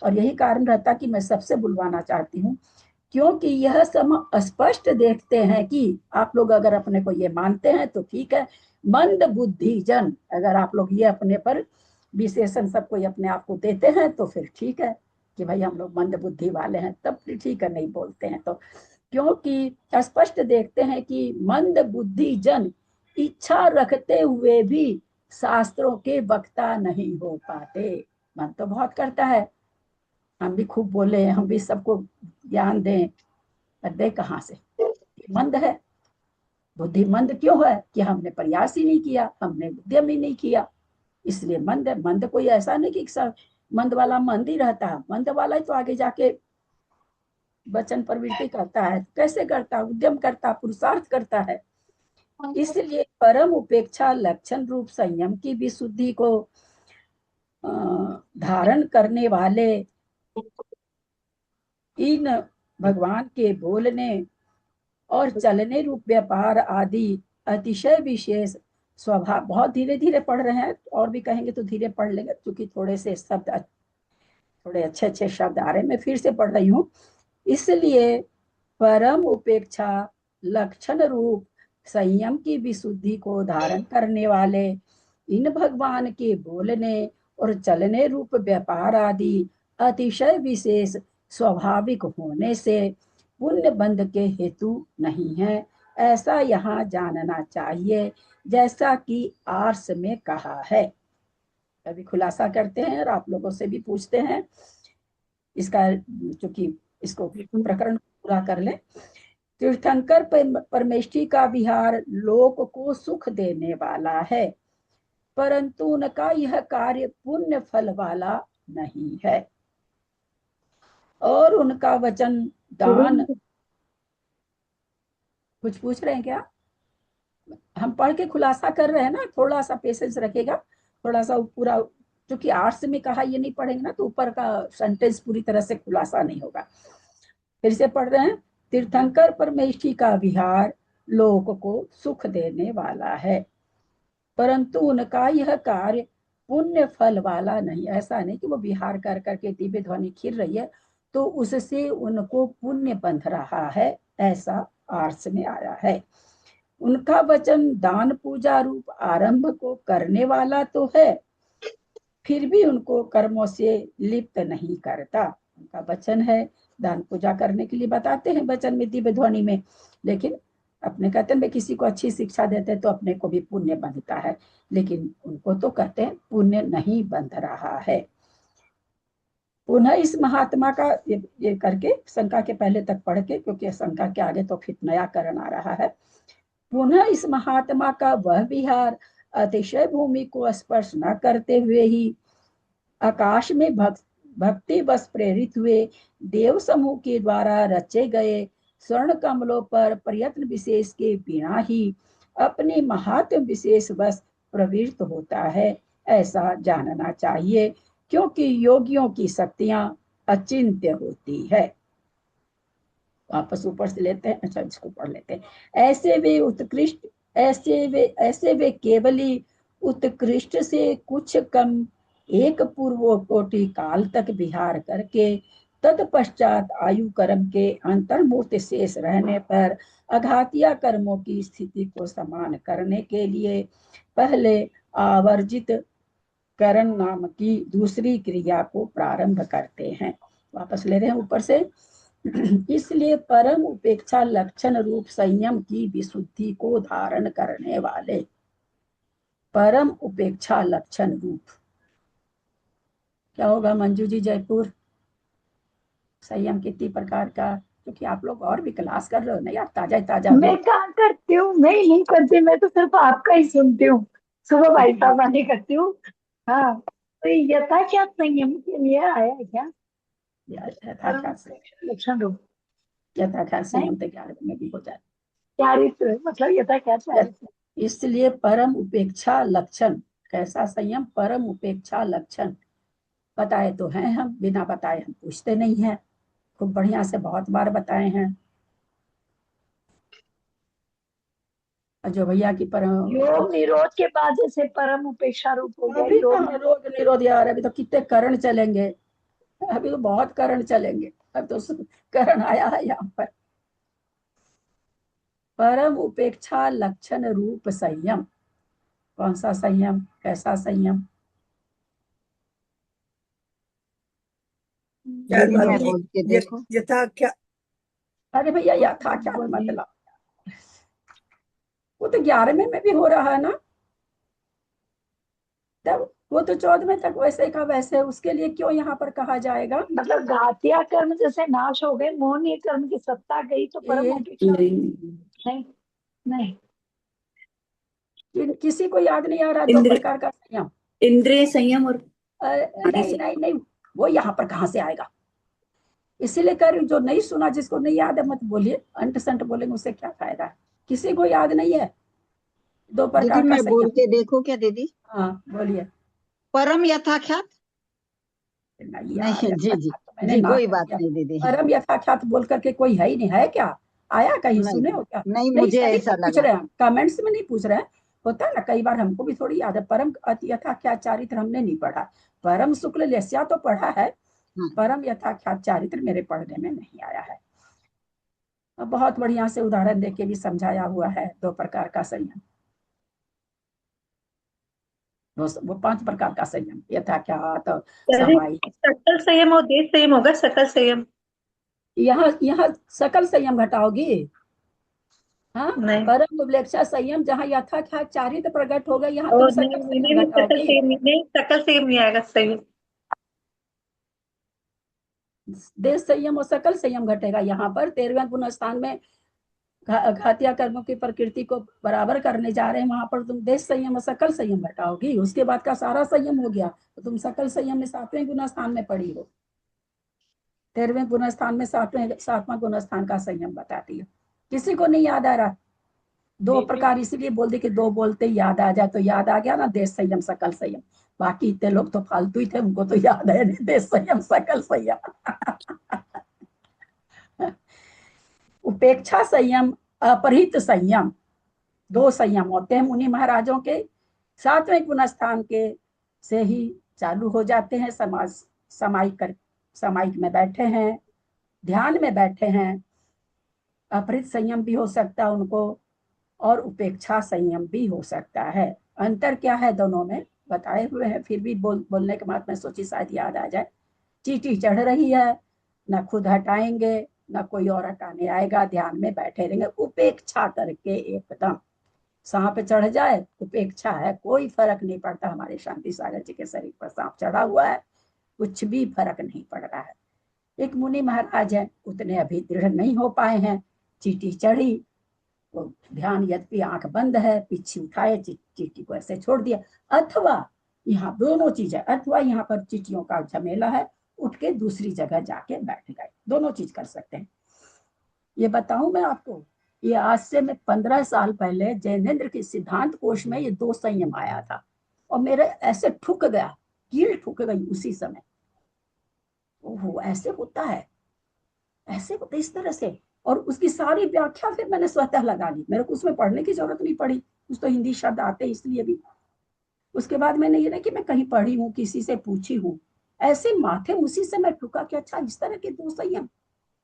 और यही कारण रहता कि मैं सबसे बुलवाना चाहती हूँ, क्योंकि यह सब स्पष्ट देखते हैं कि आप लोग अगर अपने को ये मानते हैं तो ठीक है, मंद बुद्धि जन, अगर आप लोग ये अपने पर विशेषण सब कोई अपने आप को देते हैं तो फिर ठीक है कि भाई हम लोग मंद बुद्धि वाले हैं, तब फिर ठीक है, नहीं बोलते हैं तो। क्योंकि स्पष्ट देखते हैं कि मंद बुद्धि जन इच्छा रखते हुए भी शास्त्रों के वक्ता नहीं हो पाते। मन तो बहुत करता है, हम भी खूब बोले, हम भी सबको ज्ञान दें, पर दे कहाँ से? मंद है, बुद्धि मंद क्यों है कि हमने प्रयास ही नहीं किया, हमने उद्यम ही नहीं किया, इसलिए मंद है। मंद कोई ऐसा नहीं कि सब मंद वाला मंद ही रहता है, मंद वाला ही तो आगे जाके वचन प्रवृत्ति करता है। कैसे करता? उद्यम करता, पुरुषार्थ करता है। इसलिए परम उपेक्षा लक्षण रूप संयम की विशुद्धि को धारण करने वाले इन भगवान के बोलने और चलने रूप व्यापार आदि अतिशय विशेष स्वभाव। बहुत धीरे धीरे पढ़ रहे हैं, और भी कहेंगे तो धीरे पढ़ लेंगे, क्योंकि थोड़े से शब्द, थोड़े अच्छे अच्छे शब्द आ रहे हैं। मैं फिर से पढ़ रही हूँ। इसलिए परम उपेक्षा लक्षण रूप संयम की विशुद्धि को धारण करने वाले इन भगवान के बोलने और चलने रूप व्यापार आदि अतिशय विशेष स्वाभाविक होने से पुण्य बंध के हेतु नहीं है, ऐसा यहाँ जानना चाहिए, जैसा कि आर्स में कहा है। अभी खुलासा करते हैं और आप लोगों से भी पूछते हैं इसका, चूंकि इसको प्रकरण पूरा कर ले। तीर्थंकर परमेष्ठी का विहार लोक को सुख देने वाला है, परंतु उनका यह कार्य पुण्य फल वाला नहीं है, और उनका वचन दान। कुछ पूछ रहे हैं क्या? हम पढ़ के खुलासा कर रहे हैं ना, थोड़ा सा पेशेंस रखेगा, थोड़ा सा पूरा, क्योंकि आर्ट्स में कहा ये नहीं पढ़ेंगे ना तो ऊपर का सेंटेंस पूरी तरह से खुलासा नहीं होगा। फिर से पढ़ रहे हैं। तीर्थंकर परमेष्ठी का विहार लोक को सुख देने वाला है, परंतु उनका यह कार्य पुण्य फल वाला नहीं। ऐसा नहीं कि वो विहार कर करके दिव्य ध्वनि खिर रही है तो उससे उनको पुण्य बंध रहा है, ऐसा आर्स में आया है। उनका वचन दान पूजा रूप आरंभ को करने वाला तो है, फिर भी उनको कर्मों से लिप्त नहीं करता। उनका वचन है, दान पूजा करने के लिए बताते हैं वचन में, दिव्य ध्वनि में, लेकिन अपने कहते हैं किसी को अच्छी शिक्षा देते हैं तो अपने को भी पुण्य बंधता है, लेकिन उनको तो कहते हैं पुण्य नहीं बंध रहा है। पुनः इस महात्मा का ये करके शंका के पहले तक पढ़ के, क्योंकि शंका के आगे तो फिर नया करण आ रहा है। पुनः इस महात्मा का वह विहार अतिशय भूमि को स्पर्श न करते हुए ही आकाश में भक्ति बस प्रेरित हुए देव समूह के द्वारा रचे गए स्वर्ण कमलों पर प्रयत्न विशेष के बिना ही अपने महात्म विशेष बस प्रवृत्त होता है, ऐसा जानना चाहिए, क्योंकि योगियों की शक्तियां अचिंत्य होती है। वापस ऊपर से लेते हैं, अच्छा इसको पढ़ लेते हैं। ऐसे वे उत्कृष्ट, ऐसे वे केवली उत्कृष्ट से कुछ कम एक पूर्वोकोटि काल तक विहार करके तत्पश्चात आयु कर्म के अंतर्मूर्त शेष रहने पर अघातिया कर्मों की स्थिति को समान करने के लिए पहले आवर्जित करण नाम की दूसरी क्रिया को प्रारंभ करते हैं। वापस ले रहे हैं ऊपर से। इसलिए परम उपेक्षा लक्षण रूप संयम की विशुद्धि को धारण करने वाले, परम उपेक्षा लक्षण रूप क्या होगा मंजू जी जयपुर? संयम कितनी प्रकार का? क्योंकि आप लोग और भी क्लास कर रहे हो ना यार, ताजा ताजा। मैं कहाँ करती हूँ, मैं ही नहीं करती, मैं तो सिर्फ आपका ही सुनती हूँ। सुबह भाई साहब आने करती हूँ। हाँ, तो यथा क्या संयम के लिए आया है क्या? लक्षण रूप यथाख्यात संयम तो 11 में भी हो जाए। चारित्र मतलब यथा क्या चारित्र। इसलिए परम उपेक्षा लक्षण, कैसा संयम? परम उपेक्षा लक्षण बताए तो हैं, हम बिना बताए हम पूछते नहीं हैं, खूब बढ़िया से बहुत बार बताए हैं। जो भैया की परम योग निरोध के बाद जैसे परम उपेक्षा रूप हो गया। अभी रोग निरोध यार, अभी तो कितने करण चलेंगे, अभी तो बहुत करण चलेंगे, अब तो करण आया है यहाँ पर। परम उपेक्षा लक्षण रूप संयम, कौन सा संयम? कैसा संयम? यथा क्या? अरे भैया यथा क्या मतलब? वो तो 11वें में भी हो रहा है ना, तब वो तो 14वें तक वैसे का वैसे, उसके लिए क्यों यहाँ पर कहा जाएगा? मतलब घातिया कर्म जैसे नाश हो गए, मोहनीय कर्म की सत्ता गई तो परम उपेक्षा नहीं, नहीं। किसी को याद नहीं आ रहा दो प्रकार का संयम? इंद्रिय संयम और नहीं नहीं नहीं, वो यहाँ पर कहाँ से आएगा? इसीलिए कर रही हूं, जो नहीं सुना, जिसको नहीं याद है मत बोलिए, अंट संट बोलेंगे उससे क्या फायदा है। किसी को याद नहीं है दो दीदी प्रकार का मैं बोल संयम। के देखो क्या दीदी? हाँ बोलिए। परम यथाख्यात। नहीं यार, नहीं जी जी। यथाख्यात तो मैंने जी ना कोई कर बात दिया। नहीं दीदी। परम यथाख्यात बोल करके कोई है ही नहीं, है क्या? आया कहीं, नहीं सुने जी, हो क्या? नहीं नहीं मुझे सही ऐसा में पूछ लगा। रहे हैं, कमेंट्स में नहीं पूछ रहे हैं। होता है ना, कई बार हमको भी थोड़ी याद है। परम यथाख्यात चारित्र हमने नहीं पढ़ा। परम शुक्ल लेस्या तो पढ़ा है, हाँ। परम यथाख्यात चारित्र मेरे पढ़ने में नहीं आया है। बहुत बढ़िया से उदाहरण देके भी समझाया हुआ है दो प्रकार का संयम। वो 5 प्रकार का संयम, यथाख्यात, अरे सामायिक। सकल संयम और देश संयम होगा, सकल संयम। यहाँ यहाँ सकल संयम घटाओगी। हाँ, नहीं, परम उपलेक्षा संयम जहाँ यथाख्यात चारित्र प्रकट होगा, यहाँ तुम और नहीं सकल नहीं नहीं, संयम वो सकल घटाओगी। संयम नहीं, सकल संयम नहीं आएगा संयम। देश संयम और सकल संयम घटेगा। यहाँ पर 13वें गुण स्थान में घातिया कर्मों की प्रकृति को बराबर करने जा रहे हैं, वहां पर तुम देश संयम और सकल संयम घटाओगी। उसके बाद का सारा संयम हो गया, तो तुम सकल संयम में 7वें गुण स्थान में पड़ी हो। 13वें गुण स्थान में 7वां गुण स्थान का संयम बताती है। किसी को नहीं याद आ रहा? दो प्रकार इसलिए बोल दी कि दो बोलते याद आ जाए, तो याद आ गया ना, देश संयम सकल संयम। बाकी इतने लोग तो फालतू ही थे, उनको तो याद है नहीं देश संयम सकल संयम। उपेक्षा संयम, अपरिहित संयम, 2 संयम होते हैं मुनि महाराजों के। 7वें गुण स्थान के से ही चालू हो जाते हैं। समाइक में बैठे हैं, ध्यान में बैठे हैं, अपरिहित संयम भी हो सकता है उनको, और उपेक्षा संयम भी हो सकता है। अंतर क्या है दोनों में बताए हुए हैं, फिर भी बोलने के बाद मैं सोची शायद याद आ जाए। चींटी चढ़ रही है, न खुद हटाएंगे न कोई और हटाने आएगा, ध्यान में बैठे रहेंगे उपेक्षा करके एकदम। सांप चढ़ जाए, उपेक्षा है, कोई फर्क नहीं पड़ता। हमारे शांति सागर जी के शरीर पर सांप चढ़ा हुआ है, कुछ भी फर्क नहीं पड़ रहा है। एक मुनि महाराज है, उतने अभी दृढ़ नहीं हो पाए हैं। चींटी चढ़ी, वो ध्यान, यद्यपि आंख बंद है, पीछे उठाए, चींटी को ऐसे छोड़ दिया। अथवा यहाँ दोनों चीजें, अथवा यहाँ पर चींटियों का झमेला है, उठ के दूसरी जगह जाके बैठ गए, दोनों चीज कर सकते हैं। ये बताऊं मैं आपको, ये आज से मैं 15 साल पहले जैनेन्द्र के सिद्धांत कोश में ये 2 संयम आया था, और मेरे ऐसे ठुक गया, कील ठुक गई उसी समय। ओहो, ऐसे होता है, ऐसे होता है, इस तरह से। और उसकी सारी व्याख्या फिर मैंने स्वतः लगा ली, मेरे को उसमें पढ़ने की जरूरत नहीं पड़ी, कुछ तो हिंदी शब्द आते इसलिए भी। उसके बाद मैंने ये नहीं कि मैं कहीं पढ़ी हूँ, किसी से पूछी हूँ, ऐसे माथे उसी से मैं ठुका कि अच्छा इस तरह के 2 संयम,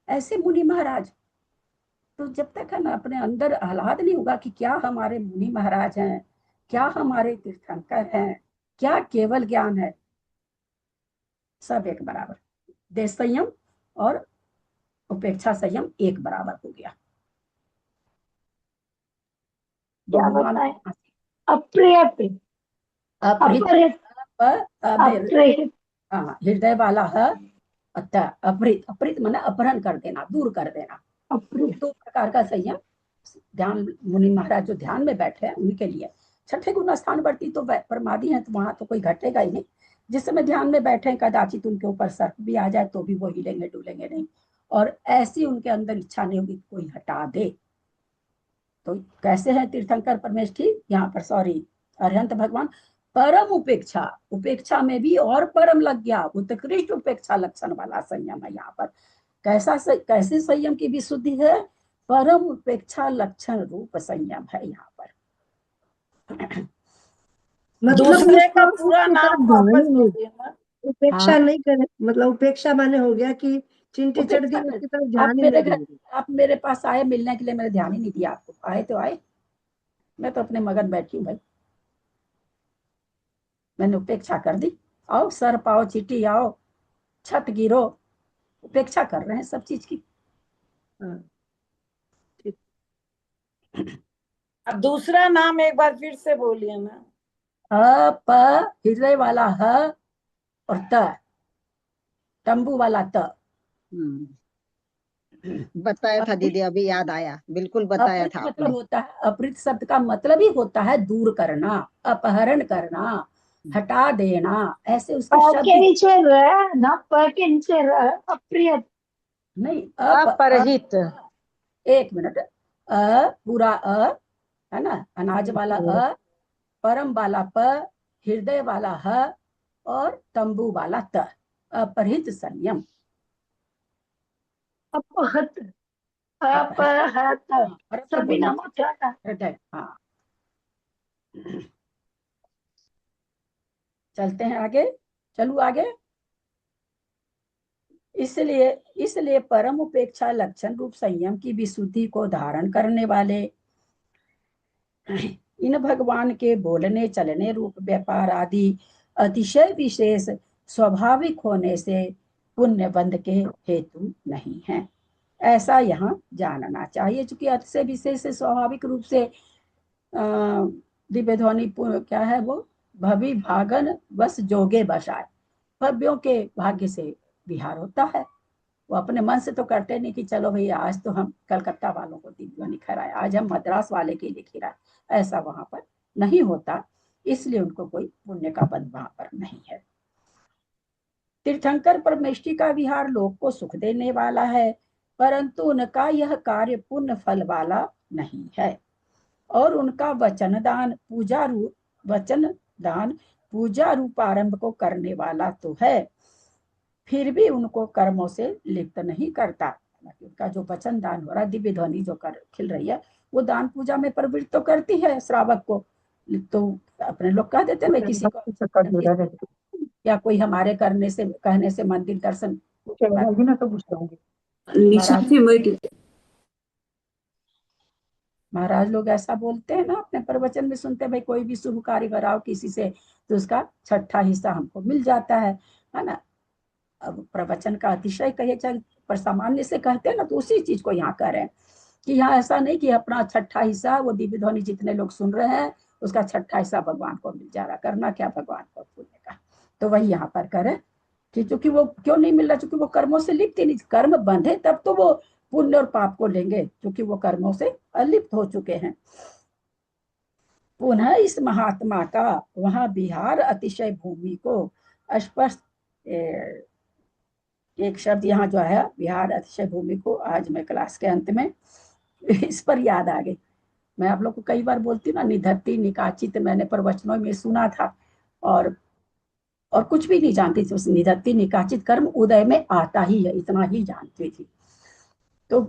ऐसे मुनि महाराज। तो जब तक है ना अपने अंदर आह्लाद नहीं होगा कि क्या हमारे मुनि महाराज हैं, क्या हमारे तीर्थंकर हैं, क्या केवल ज्ञान है, सब एक बराबर। देश संयम और उपेक्षा संयम एक बराबर हो गया। क्या बहुमान बताएं? अप्रियत, अपरित, अप्रियत। हाँ, हृदय वाला है। अतः अपरित, अपरित माने अपहरण कर देना, दूर कर देना। अप्रियत। 2 प्रकार का संयम ध्यान, मुनि महाराज जो ध्यान में बैठे हैं उनके लिए। छठे गुण स्थानवर्ती तो प्रमादी है, तो वहां तो कोई घटेगा ही नहीं। जिस समय ध्यान में बैठे कदाचित उनके ऊपर सर्प भी आ जाए तो भी वो हिलेंगे डुलेंगे नहीं, और ऐसी उनके अंदर इच्छा नहीं होगी कोई हटा दे। तो कैसे है तीर्थंकर परमेष्ठी यहाँ पर, सॉरी अरहंत भगवान, परम उपेक्षा, उपेक्षा में भी और परम लग गया, उत्कृष्ट उपेक्षा लक्षण वाला संयम है यहाँ पर। कैसे संयम की विशुद्धि है? परम उपेक्षा लक्षण रूप संयम है यहाँ पर। मतलब दूसरे का उसको पूरा उसके नाम तरफ ध्यान वापस ही नहीं, बोलिए ना। उपेक्षा हाँ, नहीं करे, मतलब उपेक्षा माने हो गया कि चिंटी चढ़ उपेक्षा गई, कर, उसकी तरफ आप ध्यान ही मेरे नहीं घर, देंगे। आप मेरे पास आए मिलने के लिए, मैंने ध्यान ही नहीं दिया आपको। आए तो आए, मैं तो अपने मगन बैठी हूँ भाई, मैंने उपेक्षा कर दी। आओ सर पाओ, चीटी आओ, छत गिरो, उपेक्षा कर रहे हैं सब चीज की। हाँ, ठीक। अब दूसरा नाम एक बार फिर से बोलिए ना। प हृदय वाला ह, और त तंबू वाला त। बताया था अपरित, दीदी, अभी याद आया, बिल्कुल बताया अपरित था मतलब आपने। होता है, अपरित शब्द का मतलब ही होता है दूर करना, अपहरण करना, हटा देना, ऐसे उसके प के शब्द। नीचे र ना, प के नीचे र, अप्रियत। नहीं, अपरहित। एक मिनट, पूरा है ना, अनाज वाला परम वाला प, हृदय वाला ह, और तंबू वाला त, अपहृत संयम। अपहत, अपहत, और अब तो सभी बोलना नामों क्या था? हृदय। हाँ, चलते हैं आगे, चलू आगे। इसलिए इसलिए परम उपेक्षा लक्षण रूप संयम की विशुद्धि को धारण करने वाले इन भगवान के बोलने चलने रूप व्यापार आदि अतिशय विशेष स्वाभाविक होने से पुण्य बंध के हेतु नहीं है, ऐसा यहाँ जानना चाहिए। चूंकि अतिशय विशेष स्वाभाविक रूप से दिव्य ध्वनि क्या है वो, भवि भागन बस जोगे बसाए, भव्यों के भाग्य से विहार होता है। वो अपने मन से तो करते नहीं कि चलो भैया आज तो हम कलकत्ता वालों को दिव्य ध्वनि खिलाए, आज हम मद्रास वाले के लिए खिलाए, ऐसा वहां पर नहीं होता। इसलिए उनको कोई पुण्य का बंध वहां पर नहीं है। तीर्थंकर परमेष्टि का विहार लोक को सुख देने वाला है, परंतु उनका यह कार्य पुण्य फल वाला नहीं है। और उनका वचन दान पूजा रूप आरंभ को करने वाला तो है, फिर भी उनको कर्मों से लिप्त नहीं करता। उनका जो वचन दान हो रहा है, दिव्य ध्वनि जो खिल रही है, वो दान पूजा में प्रवृत्त तो करती है श्रावक को। तो अपने लोग कह देते हैं किसी को, या कोई हमारे करने से कहने से मंदिर दर्शन महाराज लोग ऐसा बोलते हैं ना अपने प्रवचन में, सुनते भाई कोई भी शुभ कार्य कराओ किसी से तो उसका छठा हिस्सा हमको मिल जाता है ना। अब प्रवचन का अतिशय कहे चाहे पर सामान्य से कहते हैं ना, तो उसी चीज को यहाँ कह रहे हैं कि यहाँ ऐसा नहीं कि अपना छठा हिस्सा, वो दिव्य ध्वनि जितने लोग सुन रहे हैं उसका छठा हिस्सा भगवान को मिल जा रहा, करना क्या भगवान को पुण्य का। तो वही यहाँ पर करें कि चूंकि वो क्यों नहीं मिल रहा, चूंकि वो कर्मों से लिप्त ही नहीं, कर्म बंधे तब तो वो पुण्य और पाप को लेंगे, क्योंकि वो कर्मों से अलिप्त हो चुके हैं। पुनः इस महात्मा का वहां बिहार अतिशय भूमि को स्पष्ट, एक शब्द यहाँ जो है बिहार अतिशय भूमि को, आज मैं क्लास के अंत में इस पर याद आ गई। मैं आप लोग को कई बार बोलती हूँ ना, निधत्ती निकाचित मैंने प्रवचनों में सुना था, और कुछ भी नहीं जानती थी। उस निधत्ती निकाचित कर्म उदय में आता ही है, इतना ही जानती थी। तो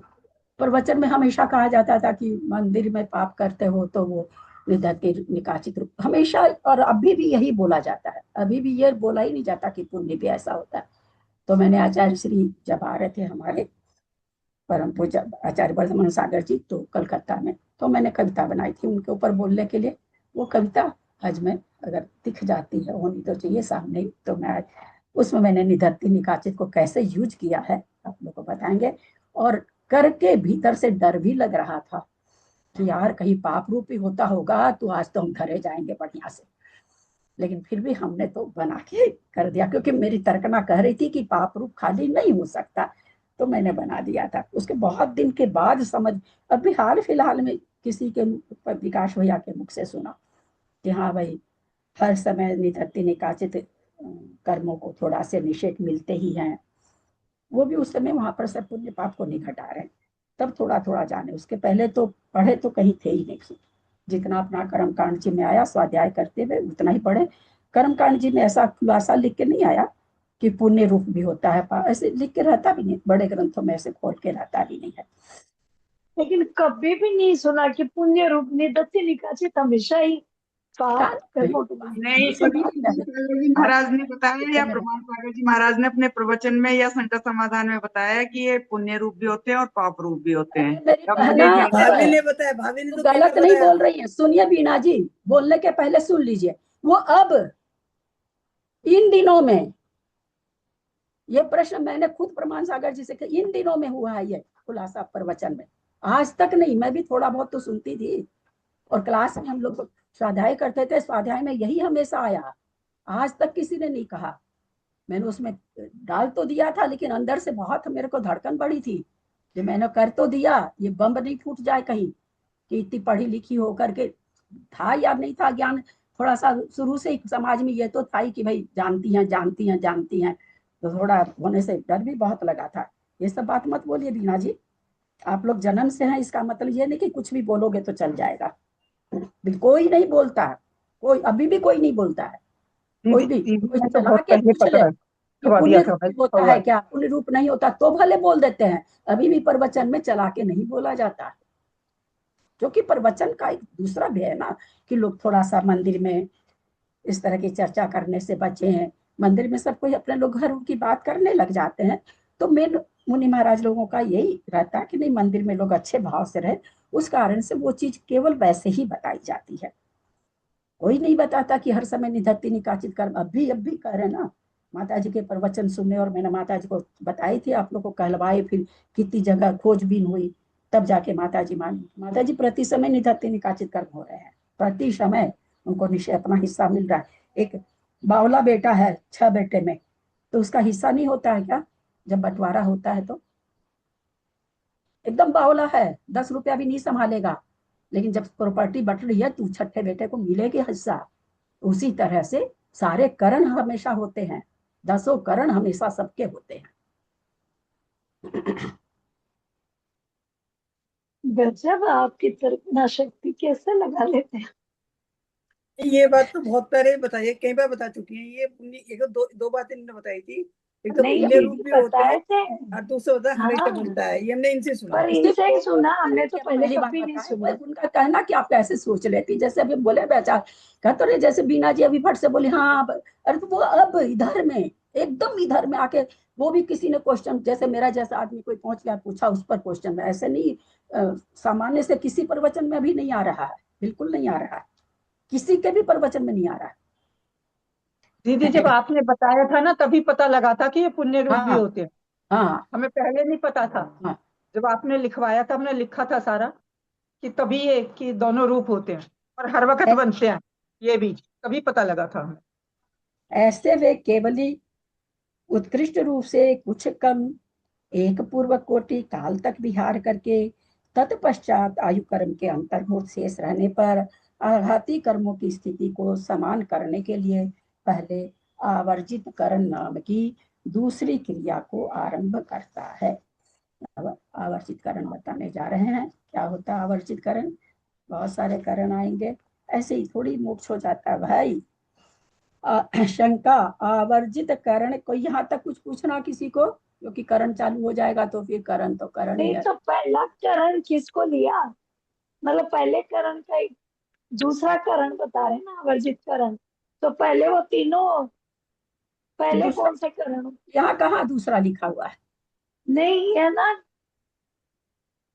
प्रवचन में हमेशा कहा जाता था कि मंदिर में पाप करते हो तो वो निधत्ती निकाचित रूप, हमेशा, और अभी भी यही बोला जाता है, अभी भी ये बोला ही नहीं जाता कि पुण्य भी ऐसा होता है। तो मैंने आचार्य श्री जब आ रहे थे हमारे परम पूज्य आचार्य वर्धमान सागर जी, तो कलकत्ता में, तो मैंने कविता बनाई थी उनके ऊपर बोलने के लिए। वो कविता आज में अगर दिख जाती है, होनी तो चाहिए सामने, तो मैं उसमें मैंने निधत्ती निकाचित को कैसे यूज किया है आप लोग को बताएंगे। और करके भीतर से डर भी लग रहा था कि यार कहीं पाप रूपी होता होगा तो आज तो हम घरे जाएंगे बढ़िया से, लेकिन फिर भी हमने तो बना के कर दिया, क्योंकि मेरी तर्कना कह रही थी कि पाप रूप खाली नहीं हो सकता, तो मैंने बना दिया था। उसके बहुत दिन के बाद समझ, अभी हाल फिलहाल में किसी के विकास भैया के मुख से सुना कि हाँ भाई हर समय निधत्ती निकाचित कर्मों को थोड़ा से निषेध मिलते ही हैं, वो भी उस समय वहां पर सब पुण्य पाप को नहीं घटा रहे, तब थोड़ा थोड़ा जाने। उसके पहले तो पढ़े तो कहीं थे ही नहीं, जितना अपना कर्म कांड जी में आया स्वाध्याय करते हुए उतना ही पढ़े। कर्म कांड जी में ऐसा खुलासा लिख के नहीं आया कि पुण्य रूप भी होता है, ऐसे लिख के रहता भी नहीं, बड़े ग्रंथों में ऐसे खोल के रहता भी नहीं है। लेकिन कभी भी नहीं सुना कि पुण्य रूप निधत्ती निकाचित हमेशा ही पाप कर्मों के लिए। नहीं, सागर जी महाराज ने बताया या प्रमाण सागर जी महाराज ने अपने प्रवचन में या संकट समाधान में बताया कि ये पुण्य रूप भी होते हैं और पाप रूप भी होते हैं। भाभी ने बताया, भाभी ने तो गलत नहीं बोल रही है, सुनिए बीना जी, बोलने के पहले सुन लीजिए। वो अब इन दिनों में, ये प्रश्न मैंने खुद प्रमाण सागर जी से इन दिनों में हुआ है ये खुलासा प्रवचन में, आज तक नहीं। मैं भी थोड़ा बहुत तो सुनती थी, और क्लास में हम लोग स्वाध्याय करते थे, स्वाध्याय में यही हमेशा आया, आज तक किसी ने नहीं कहा। मैंने उसमें डाल तो दिया था, लेकिन अंदर से बहुत मेरे को धड़कन बढ़ी थी कि मैंने कर तो दिया, ये बम नहीं फूट जाए कहीं कि इतनी पढ़ी लिखी होकर के, था या नहीं था ज्ञान, थोड़ा सा शुरू से ही समाज में ये तो था ही कि भाई जानती हैं जानती हैं जानती हैं, तो थोड़ा होने से डर भी बहुत लगा था। ये सब बात मत बोलिए बीना जी। आप लोग जन्म से हैं, इसका मतलब ये नहीं कि कुछ भी बोलोगे तो चल जाएगा। कोई नहीं बोलता है, कोई अभी भी कोई नहीं बोलता है। कोई भी दीदी कोई मैं तो चला बहुत के पहले पूछ ले कि करवा दिया पुण्य था, रूप मैं भी होता हुआ है क्या, पुण्य रूप नहीं होता तो भले बोल देते हैं। अभी भी प्रवचन में चला के नहीं बोला जाता है, क्योंकि प्रवचन का एक दूसरा भी है ना कि लोग थोड़ा सा मंदिर में इस तरह की चर्चा करने से बचे हैं। मंदिर में सब कोई अपने लोग घर की बात करने लग जाते हैं। तो मेन मुनि महाराज लोगों का यही रहता है कि नहीं, मंदिर में लोग अच्छे भाव से रहे, उस कारण से वो चीज केवल वैसे ही बताई जाती है। कोई नहीं बताता कि हर समय निधत्ति निकाचित कर्म। अब भी कह रहे ना, माता जी के प्रवचन सुने और मैंने माता जी को बताई थी, आप लोग को कहलवाए, फिर कितनी जगह खोजबीन हुई, तब जाके माता जी मानी। माता जी प्रति समय निधत्ति निकाचित कर्म हो रहे हैं, प्रति समय उनको निश्चय अपना हिस्सा मिल रहा है। एक बावला बेटा है 6 बेटे में, तो उसका हिस्सा नहीं होता है क्या जब बंटवारा होता है? तो एकदम बावला है, 10 रुपया भी नहीं संभालेगा, लेकिन जब प्रॉपर्टी बट रही है तो छठे बेटे को मिलेगी हिस्सा। उसी तरह से सारे करण हमेशा होते हैं, 10 करण हमेशा सबके होते हैं। गजब, आपकी कल्पना शक्ति कैसे लगा लेते हैं। ये बात तो बहुत पहले बताइए, कई बार बता चुकी है ये। एक दो बातें इन्होंने बताई थी। एक तो नहीं, पुण्य रूप दीदी भी होते हैं बताए थे। और दूसरा होता है हमेशा हाँ, बनता है। ये हमने इनसे सुना। पर इनसे ही सुना, हमने तो क्या पहले पहली बात कभी नहीं बताएं, सुना। उनका कहना कि आप कैसे सोच लेती, जैसे अभी बोले बेचार कहते रहे, जैसे बीना जी अभी फट से बोली हाँ अरे तो वो अब इधर में एकदम इधर में आके, वो भी किसी ने क्वेश्चन, जैसे मेरा जैसा आदमी कोई पहुंच गया पूछा उस पर क्वेश्चन, ऐसे नहीं सामान्य से किसी प्रवचन में अभी नहीं आ रहा है, बिल्कुल नहीं आ रहा है, किसी के भी प्रवचन में नहीं आ रहा है। दीदी जब आपने बताया था ना तभी पता लगा था कि ये पुण्य रूप भी हाँ होते हैं, हाँ हमें पहले नहीं पता था। हाँ। जब आपने लिखवाया था, हमने लिखा था सारा कि तभी ये कि दोनों रूप होते हैं और हर वक्त बनते हैं, ये भी तभी पता लगा था हमें। ऐसे वे केवली उत्कृष्ट रूप से कुछ कम एक पूर्व कोटि काल तक विहार करके तत्पश्चात आयु कर्म के अंतर्भूत शेष रहने पर आघाती कर्मों की स्थिति को समान करने के लिए पहले आवर्जित करण नाम की दूसरी क्रिया को आरंभ करता है। अब आवर्जित करण बताने जा रहे हैं, क्या होता है आवर्जित करण। बहुत सारे करण आएंगे, ऐसे ही थोड़ी मोक्ष हो जाता है भाई। शंका, आवर्जित करण को यहाँ तक कुछ पूछना किसी को, क्योंकि करण चालू हो जाएगा तो फिर करण तो करण ही नहीं है। तो पहला करण किसको लिया, मतलब पहले करण का एक दूसरा करण बता रहे ना, वर्जित करण। तो पहले वो तीनों, पहले दूसरा कौन से करण? यहाँ कहाँ दूसरा लिखा हुआ है? नहीं है ना,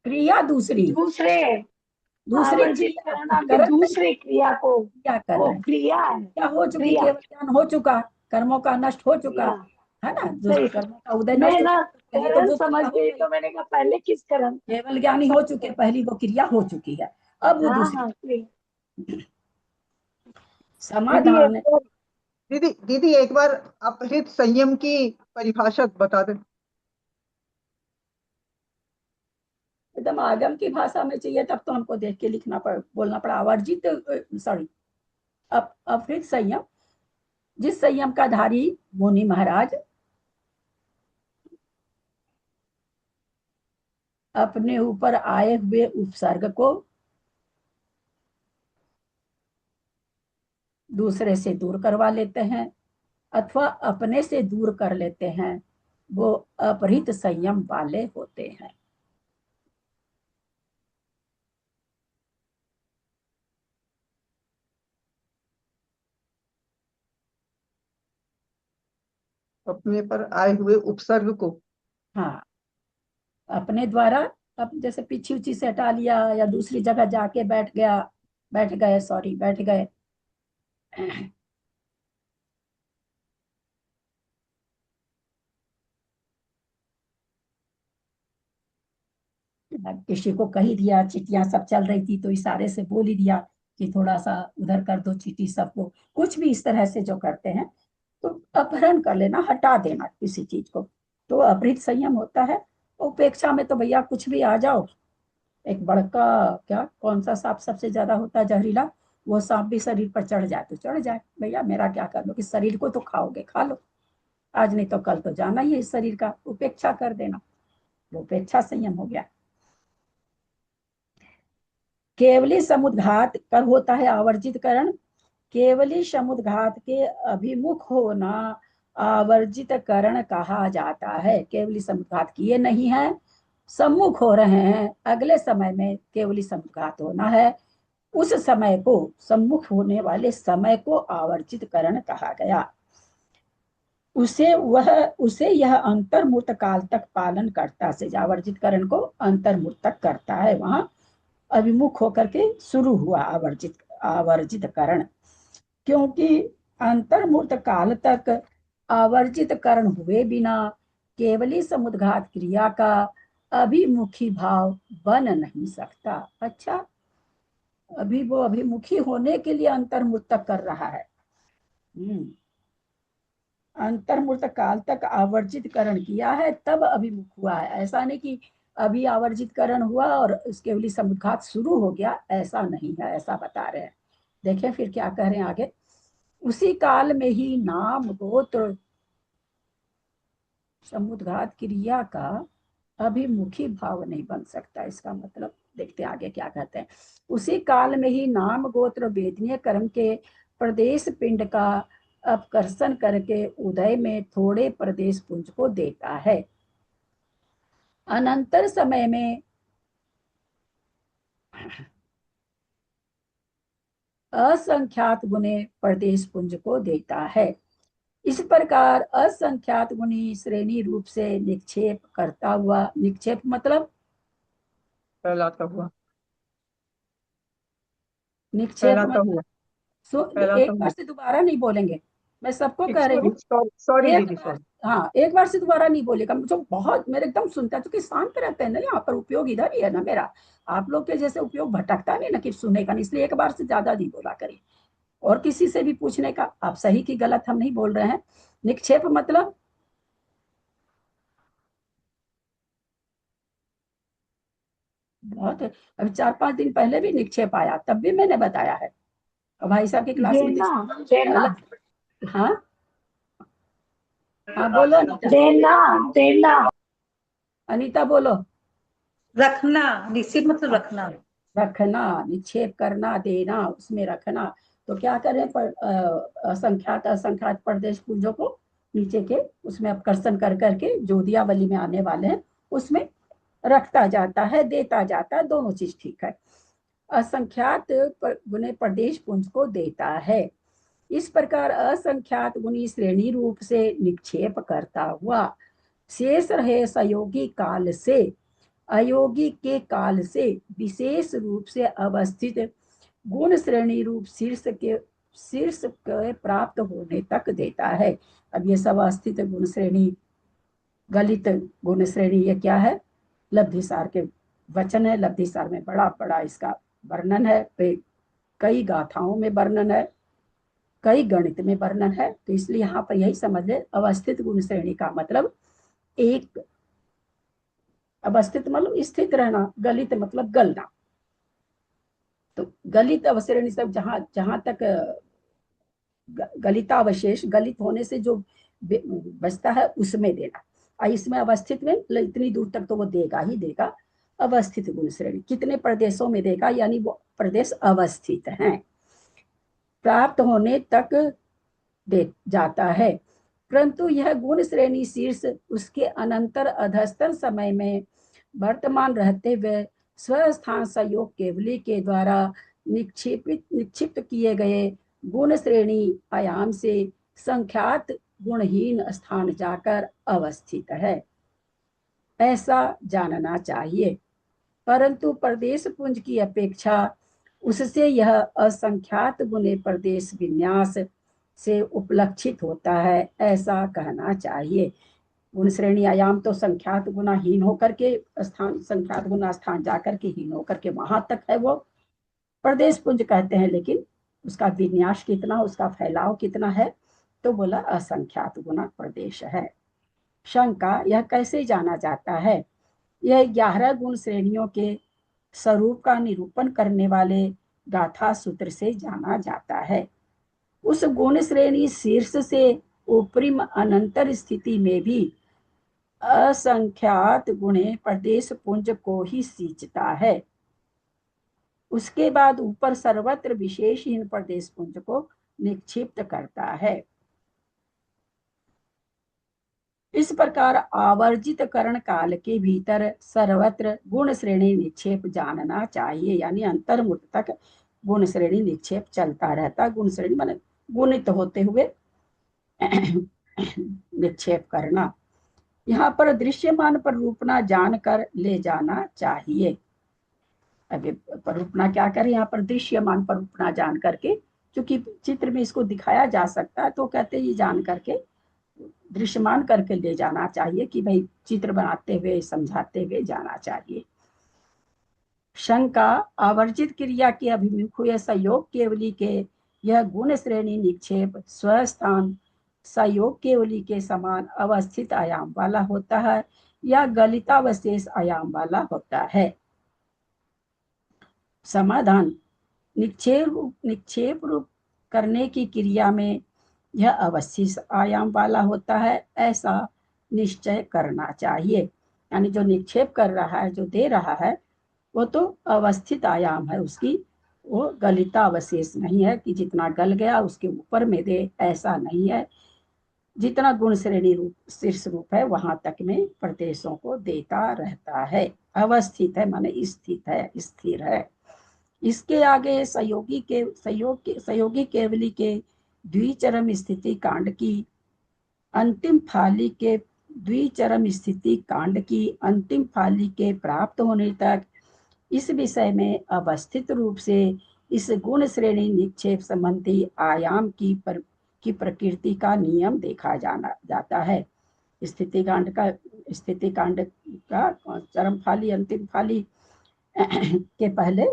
क्रिया दूसरी, दूसरे दूसरी आवर्जित क्रिया, करण आपकी करण नहीं, दूसरी क्रिया को, क्या कर वो रहे हैं, क्रिया है, क्या हो चुकी, क्रिया केवल ज्ञान हो चुका, कर्मों का नष्ट हो चुका क्रिया। है ना, जो सही, कर्मों का उदय मैं नष्ट हो ना चुका, पहली तो करण वो समझ क्रिया हो गई, गई। तो मैंने कहा पहले किस करण? केवल ज्ञानी हो चुके, पहली वो क्रिया हो चुकी है, अब वो हाँ दूसरी हाँ, क्रिया। दीदी एक समाधान। बार दीदी दीदी एक बार आप हृत संयम की परिभाषा बता दें। एकदम आगम की भाषा में चाहिए तब तो हमको देख के लिखना बोलना पड़ा। आवर्जित सॉरी, अपहृत संयम, जिस संयम का धारी मुनि महाराज अपने ऊपर आए हुए उपसर्ग को दूसरे से दूर करवा लेते हैं अथवा अपने से दूर कर लेते हैं, वो अपहृत संयम वाले होते हैं। अपने पर आए हुए उपसर्ग को, हाँ, अपने द्वारा, अब जैसे पीछे उची से हटा लिया या दूसरी जगह जाके बैठ गए, सॉरी बैठ गए। किसी को कही दिया, चिट्ठियां सब चल रही थी तो इशारे से बोल ही दिया कि थोड़ा सा उधर कर दो चिट्ठी सबको, कुछ भी इस तरह से जो करते हैं तो अपहरण कर लेना, हटा देना किसी चीज को, तो अपहृत संयम होता है। उपेक्षा में तो भैया कुछ भी आ जाओ, एक बड़का क्या कौन सा सांप सबसे ज्यादा होता है जहरीला, वो सांप भी शरीर पर चढ़ जाए तो चढ़ जाए, भैया मेरा क्या कर लो, कि शरीर को तो खाओगे खा लो, आज नहीं तो कल तो जाना ही है इस शरीर का, उपेक्षा कर देना। लोपेक्षा संयम हो गया। केवली समुद्घात कब होता है आवर्जित करण? केवली समुद्घात के अभिमुख होना आवर्जित करण कहा जाता है। केवली समुद्घात किए नहीं है, सम्मुख हो रहे हैं, अगले समय में केवली समुद्घात होना है, उस समय को, सम्मुख होने वाले समय को आवर्जित करण कहा गया। उसे यह अंतर्मूर्त काल तक पालन करता से, आवर्जित करण को अंतर्मूर्त तक करता है, वहां अभिमुख होकर के शुरू हुआ आवर्जित करण। क्योंकि अंतर्मूर्त काल तक आवर्जित करण हुए बिना केवली समुद्घात क्रिया का अभिमुखी भाव बन नहीं सकता। अच्छा, अभी वो अभिमुखी होने के लिए अंतर्मूर्त तक कर रहा है। अंतर्मूर्त काल तक आवर्जित करण किया है तब अभिमुख हुआ है। ऐसा नहीं कि अभी आवर्जित करण हुआ और उसके केवली समुद्घात शुरू हो गया, ऐसा नहीं है, ऐसा बता रहे हैं। देखें फिर क्या कह रहे हैं आगे। उसी काल में ही नाम गोत्र समुद्घात क्रिया का अभिमुखी भाव नहीं बन सकता। इसका मतलब देखते आगे क्या कहते हैं। उसी काल में ही नाम गोत्र वेदनीय कर्म के प्रदेश पिंड का अपकर्षण करके उदय में थोड़े प्रदेश पुंज को देता है। अनंतर समय में असंख्यात गुणे प्रदेश पुंज को देता है। इस प्रकार असंख्यात गुणी श्रेणी रूप से निक्षेप करता हुआ, निक्षेप मतलब फैलाता हुआ, निक्षेप फैलाता मतलब हुआ, एक बार से दोबारा नहीं बोलेंगे, मैं सबको कह रही हूँ। सॉरी एक दीदी, बार, सॉरी। हाँ, एक बार से दोबारा नहीं बोलेगा। मुझे बहुत, मेरे एकदम सुनता है, क्योंकि शांत रहते हैं ना यहाँ पर, उपयोग इधर ही है ना मेरा। आप लोग के जैसे उपयोग भटकता नहीं ना कि सुनने का, इसलिए एक बार से ज्यादा नहीं बोला करिए। और किसी से भी पूछने का, आप सही की गलत हम नहीं बोल रहे हैं। निक्षेप मतलब बहुत, अभी 4-5 दिन पहले भी निक्षेप आया, तब भी मैंने बताया है। और भाई साहब की क्लास में देना हाँ हाँ, बोलो अनीता। देना अनीता बोलो। रखना, निश्चित मतलब रखना। रखना, निक्षेप करना, देना, उसमें रखना। तो क्या करें, असंख्यात असंख्यात प्रदेश पुंजों को नीचे के उसमें अपकर्षण कर करके जो दियावली में आने वाले हैं उसमें रखता जाता है, देता जाता है, दोनों चीज ठीक है। असंख्यात गुणे प्रदेश पुंज को देता है। इस प्रकार असंख्यात गुणी श्रेणी रूप से निक्षेप करता हुआ शेष रहे सहयोगी काल से, अयोगी के काल से विशेष रूप से अवस्थित गुण श्रेणी रूप शीर्ष के प्राप्त होने तक देता है। अब ये सब अस्थित गुण श्रेणी, गलित गुण श्रेणी, ये क्या है? लब्धिसार के वचन है। लब्धिसार में बड़ा बड़ा इसका वर्णन है, कई गाथाओं में वर्णन है, कई गणित में वर्णन है। तो इसलिए यहाँ पर यही समझ ले, अवस्थित गुण श्रेणी का मतलब एक, अवस्थित मतलब स्थित रहना, गलित मतलब गलना। तो गलित अवश्रेणी सब जहां तक गलितावशेष, गलित होने से जो बचता है उसमें देना। और इसमें अवस्थित में इतनी दूर तक तो वो देगा ही देगा। अवस्थित गुण श्रेणी कितने प्रदेशों में देगा, यानी वो प्रदेश अवस्थित हैं, प्राप्त होने तक दे जाता है। परंतु यह गुण श्रेणी शीर्ष उसके अनंतर अधस्तर समय में वर्तमान रहते हुए स्वस्थान सहयोग केवली के द्वारा निक्षिप्त किए गए गुण श्रेणी आयाम से संख्यात गुणहीन स्थान जाकर अवस्थित है, ऐसा जानना चाहिए। परंतु प्रदेश पुंज की अपेक्षा उससे यह असंख्यात गुणे प्रदेश विन्यास से उपलक्षित होता है, ऐसा कहना चाहिए। गुण श्रेणी आयाम तो संख्यात गुणाहीन होकर के स्थान, संख्यात गुना स्थान जाकर के हीन होकर के वहां तक है, वो प्रदेश पुंज कहते हैं। लेकिन उसका विन्यास कितना, उसका फैलाव कितना है, तो बोला असंख्यात गुना प्रदेश है। शंका, यह कैसे जाना जाता है? यह 11 गुण श्रेणियों के स्वरूप का निरूपण करने वाले गाथा सूत्र से जाना जाता है। उस गुण श्रेणी शीर्ष से उपरिम अनंतर स्थिति में भी असंख्यात गुणे प्रदेश पुंज को ही सींचता है। उसके बाद ऊपर सर्वत्र विशेषहीन प्रदेश पुंज को निक्षिप्त करता है। इस प्रकार आवर्जित करण काल के भीतर सर्वत्र गुण श्रेणी निक्षेप जानना चाहिए, यानी अंतर्मुख तक गुण श्रेणी निक्षेप चलता रहता। गुण श्रेणी माने गुणित होते हुए निक्षेप करना। यहाँ पर दृश्यमान प्ररूपणा जानकर ले जाना चाहिए। अभी प्ररूपणा क्या करें, यहाँ पर दृश्यमान प्ररूपणा जान करके, क्योंकि चित्र में इसको दिखाया जा सकता है तो कहते हैं ये जान करके दृश्यमान करके ले जाना चाहिए कि भाई चित्र बनाते हुए समझाते हुए जाना चाहिए। शंका आवर्जित क्रिया के अभिमुख हुए संयोग केवली के यह गुण श्रेणी निक्षेप स्वस्थान संयोग केवली के समान अवस्थित आयाम वाला होता है या गलितावशेष आयाम वाला होता है। समाधान निक्षेप रूप करने की क्रिया में यह अवस्थित आयाम वाला होता है, ऐसा निश्चय करना चाहिए। यानी जो निक्षेप कर रहा है, जो दे रहा है, वो तो अवस्थित आयाम है उसकी, वो गलिता अवशेष नहीं है कि जितना गल गया उसके ऊपर में दे, ऐसा नहीं है। जितना गुण श्रेणी रूप शीर्ष रूप है वहां तक में प्रदेशों को देता रहता है। अवस्थित है माने स्थित है, स्थिर है। इसके आगे सहयोगी केवली के द्विचरम स्थिति कांड की अंतिम फाली के द्विचरम स्थिति कांड की अंतिम फाली के प्राप्त होने तक इस विषय में अवस्थित रूप से इस गुण श्रेणी निक्षेप संबंधी आयाम की प्रकृति का नियम देखा जाता है। स्थिति कांड का चरम फाली अंतिम फाली के पहले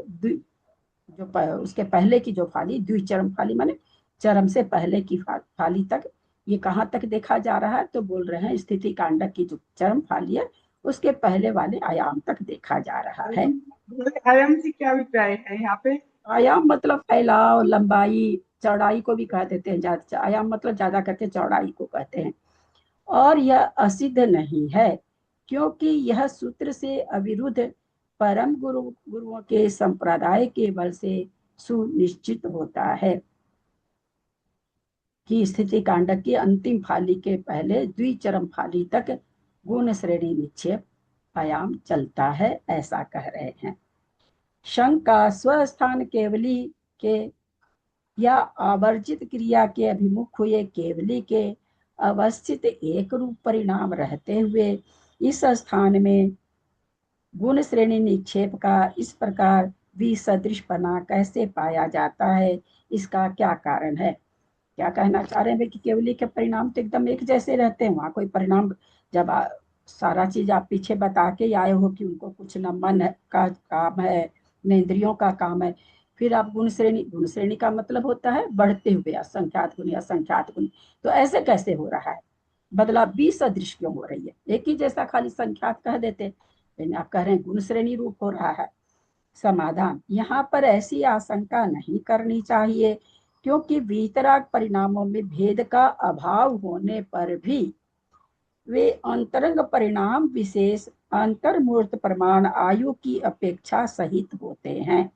उसके पहले की जो फाली द्विचरम फाली माने चरम से पहले की फाली तक, ये कहाँ तक देखा जा रहा है, तो बोल रहे हैं स्थिति कांड की जो चरम फाली है उसके पहले वाले आयाम तक देखा जा रहा है। आयाम से क्या अभिप्राय है यहाँ पे? आयाम मतलब फैलाव, लंबाई, चौड़ाई को भी कह देते हैं। ज्यादा आयाम मतलब ज्यादा करके चौड़ाई को कहते हैं। और यह असिद्ध नहीं है क्योंकि यह सूत्र से अविरुद्ध परम गुरुओं के संप्रदाय के बल से सुनिश्चित होता है कि स्थिति कांड की अंतिम फाली के पहले द्विचरम फाली तक गुण श्रेणी निक्षेप आयाम चलता है, ऐसा कह रहे हैं। शंका स्वस्थान केवली के या आवर्जित क्रिया के अभिमुख हुए केवली के अवस्थित एक रूप परिणाम रहते हुए इस स्थान में गुण श्रेणी निक्षेप का इस प्रकार विसदृशपना कैसे पाया जाता है, इसका क्या कारण है? क्या कहना चाह रहे हैं कि केवली के परिणाम तो एकदम एक जैसे रहते हैं, वहां कोई परिणाम जब सारा चीज आप पीछे बता के आए हो कि उनको कुछ न मन का काम है न इंद्रियों का काम है, फिर आप गुण श्रेणी का मतलब होता है बढ़ते हुए असंख्यात गुण, असंख्यात गुण, तो ऐसे कैसे हो रहा है? बदला 20 सदृश क्यों हो रही है? एक ही जैसा खाली संख्यात कह देते, लेकिन आप कह रहे हैं गुण श्रेणी रूप हो रहा है। समाधान, यहाँ पर ऐसी आशंका नहीं करनी चाहिए क्योंकि वीतराग परिणामों में भेद का अभाव होने पर भी वे अंतरंग परिणाम विशेष अंतर्मूर्त प्रमाण आयु की अपेक्षा सहित होते हैं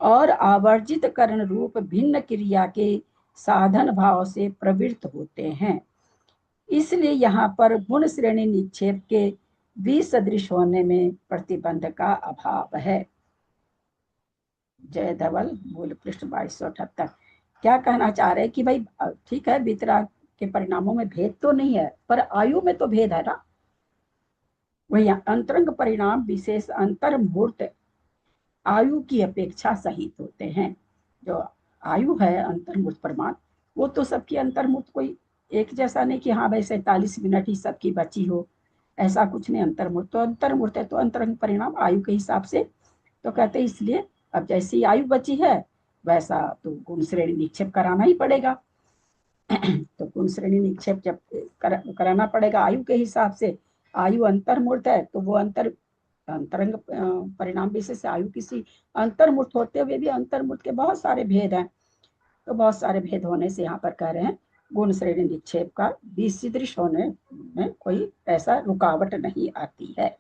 और आवर्जित करण रूप भिन्न क्रिया के साधन भाव से प्रवृत्त होते हैं। इसलिए यहाँ पर गुण श्रेणी निक्षेप के विसदृश होने में प्रतिबंध का अभाव है। जय धवल, मूल पृष्ठ 2278। क्या कहना चाह रहे हैं कि भाई ठीक है वितराग के परिणामों में भेद तो नहीं है पर आयु में तो भेद है ना। वही अंतरंग परिणाम विशेष अंतर्मूर्त आयु की अपेक्षा सहित होते हैं। जो आयु है अंतर्मूर्त प्रमाण, वो तो सबकी अंतर्मूर्त कोई एक जैसा नहीं कि हाँ भाई 47 मिनट ही सबकी बची हो, ऐसा कुछ नहीं। अंतर्मूर्त तो अंतर्मूर्त है, तो अंतरंग परिणाम आयु के हिसाब से तो कहते हैं। इसलिए अब जैसी आयु बची है वैसा तो गुण श्रेणी निक्षेप कराना ही पड़ेगा। तो गुण श्रेणी निक्षेप जब कराना पड़ेगा आयु के हिसाब से, आयु अंतर्मूर्त है तो वो अंतरंग परिणाम विशेष आयु किसी अंतर्मूर्त होते हुए भी अंतर्मूर्त के बहुत सारे भेद हैं, तो बहुत सारे भेद होने से यहाँ पर कह रहे हैं गुण श्रेणी निक्षेप का विसदृश होने में कोई ऐसा रुकावट नहीं आती है।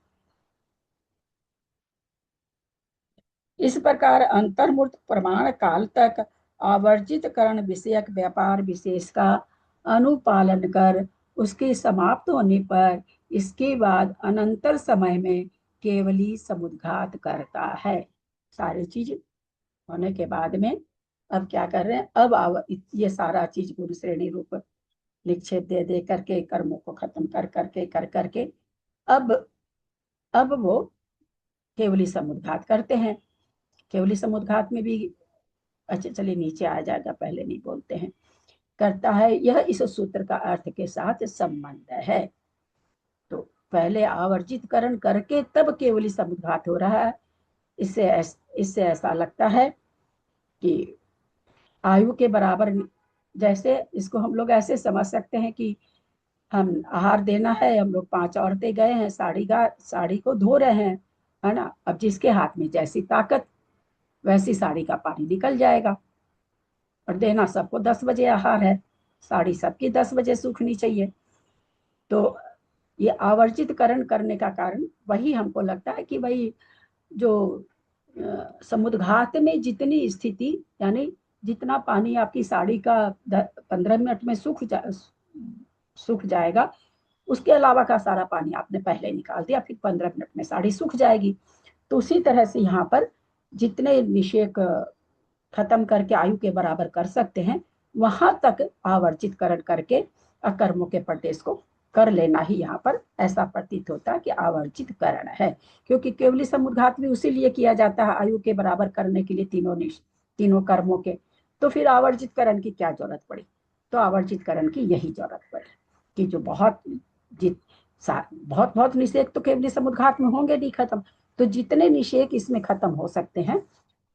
इस प्रकार अंतर्मूर्त प्रमाण काल तक आवर्जित करण विषयक व्यापार विशेष का अनुपालन कर उसके समाप्त होने पर इसके बाद अनंतर समय में केवली समुद्घात करता है। सारी चीज होने के बाद में अब क्या कर रहे हैं, अब ये सारा चीज गुण श्रेणी रूप निक्षेप दे दे करके कर्मों को खत्म कर करके अब वो केवली समुद्घात करते हैं। केवली समुद्घात में भी अच्छा चलिए नीचे आ जाएगा, पहले नहीं बोलते हैं। करता है यह इस सूत्र का अर्थ के साथ संबंध है। तो पहले आवर्जितकरण करके तब केवली समुद्घात हो रहा है। इससे ऐसा लगता है कि आयु के बराबर, जैसे इसको हम लोग ऐसे समझ सकते हैं कि हम आहार देना है, हम लोग 5 औरतें गए हैं, साड़ी को धो रहे हैं, है ना। अब जिसके हाथ में जैसी ताकत वैसी साड़ी का पानी निकल जाएगा। और देना सबको 10 बजे आहार है, साड़ी सबकी 10 बजे सूखनी चाहिए। तो ये आवर्जितकरण करने का कारण वही हमको लगता है कि भाई जो समुद्घात में जितनी स्थिति, यानी जितना पानी आपकी साड़ी का 15 मिनट में सूख जाएगा, उसके अलावा का सारा पानी आपने पहले निकाल दिया, फिर 15 मिनट में साड़ी सूख जाएगी। तो उसी तरह से यहाँ पर जितने निषेक खत्म करके आयु के बराबर कर सकते हैं, वहां तक आवर्जितकरण करके अकर्मों के प्रदेश को कर लेना ही यहाँ पर ऐसा प्रतीत होता है कि आवर्जितकरण है। क्योंकि केवली समुद्घात भी उसी लिए किया जाता है, आयु के बराबर करने के लिए तीनों कर्मों के। तो फिर आवर्जितकरण की क्या जरूरत पड़ी? तो आवर्जितकरण की यही जरूरत पड़ी कि जो बहुत निषेक तो केवली समुद्घात में होंगे नहीं खत्म, तो जितने निषेक इसमें खत्म हो सकते हैं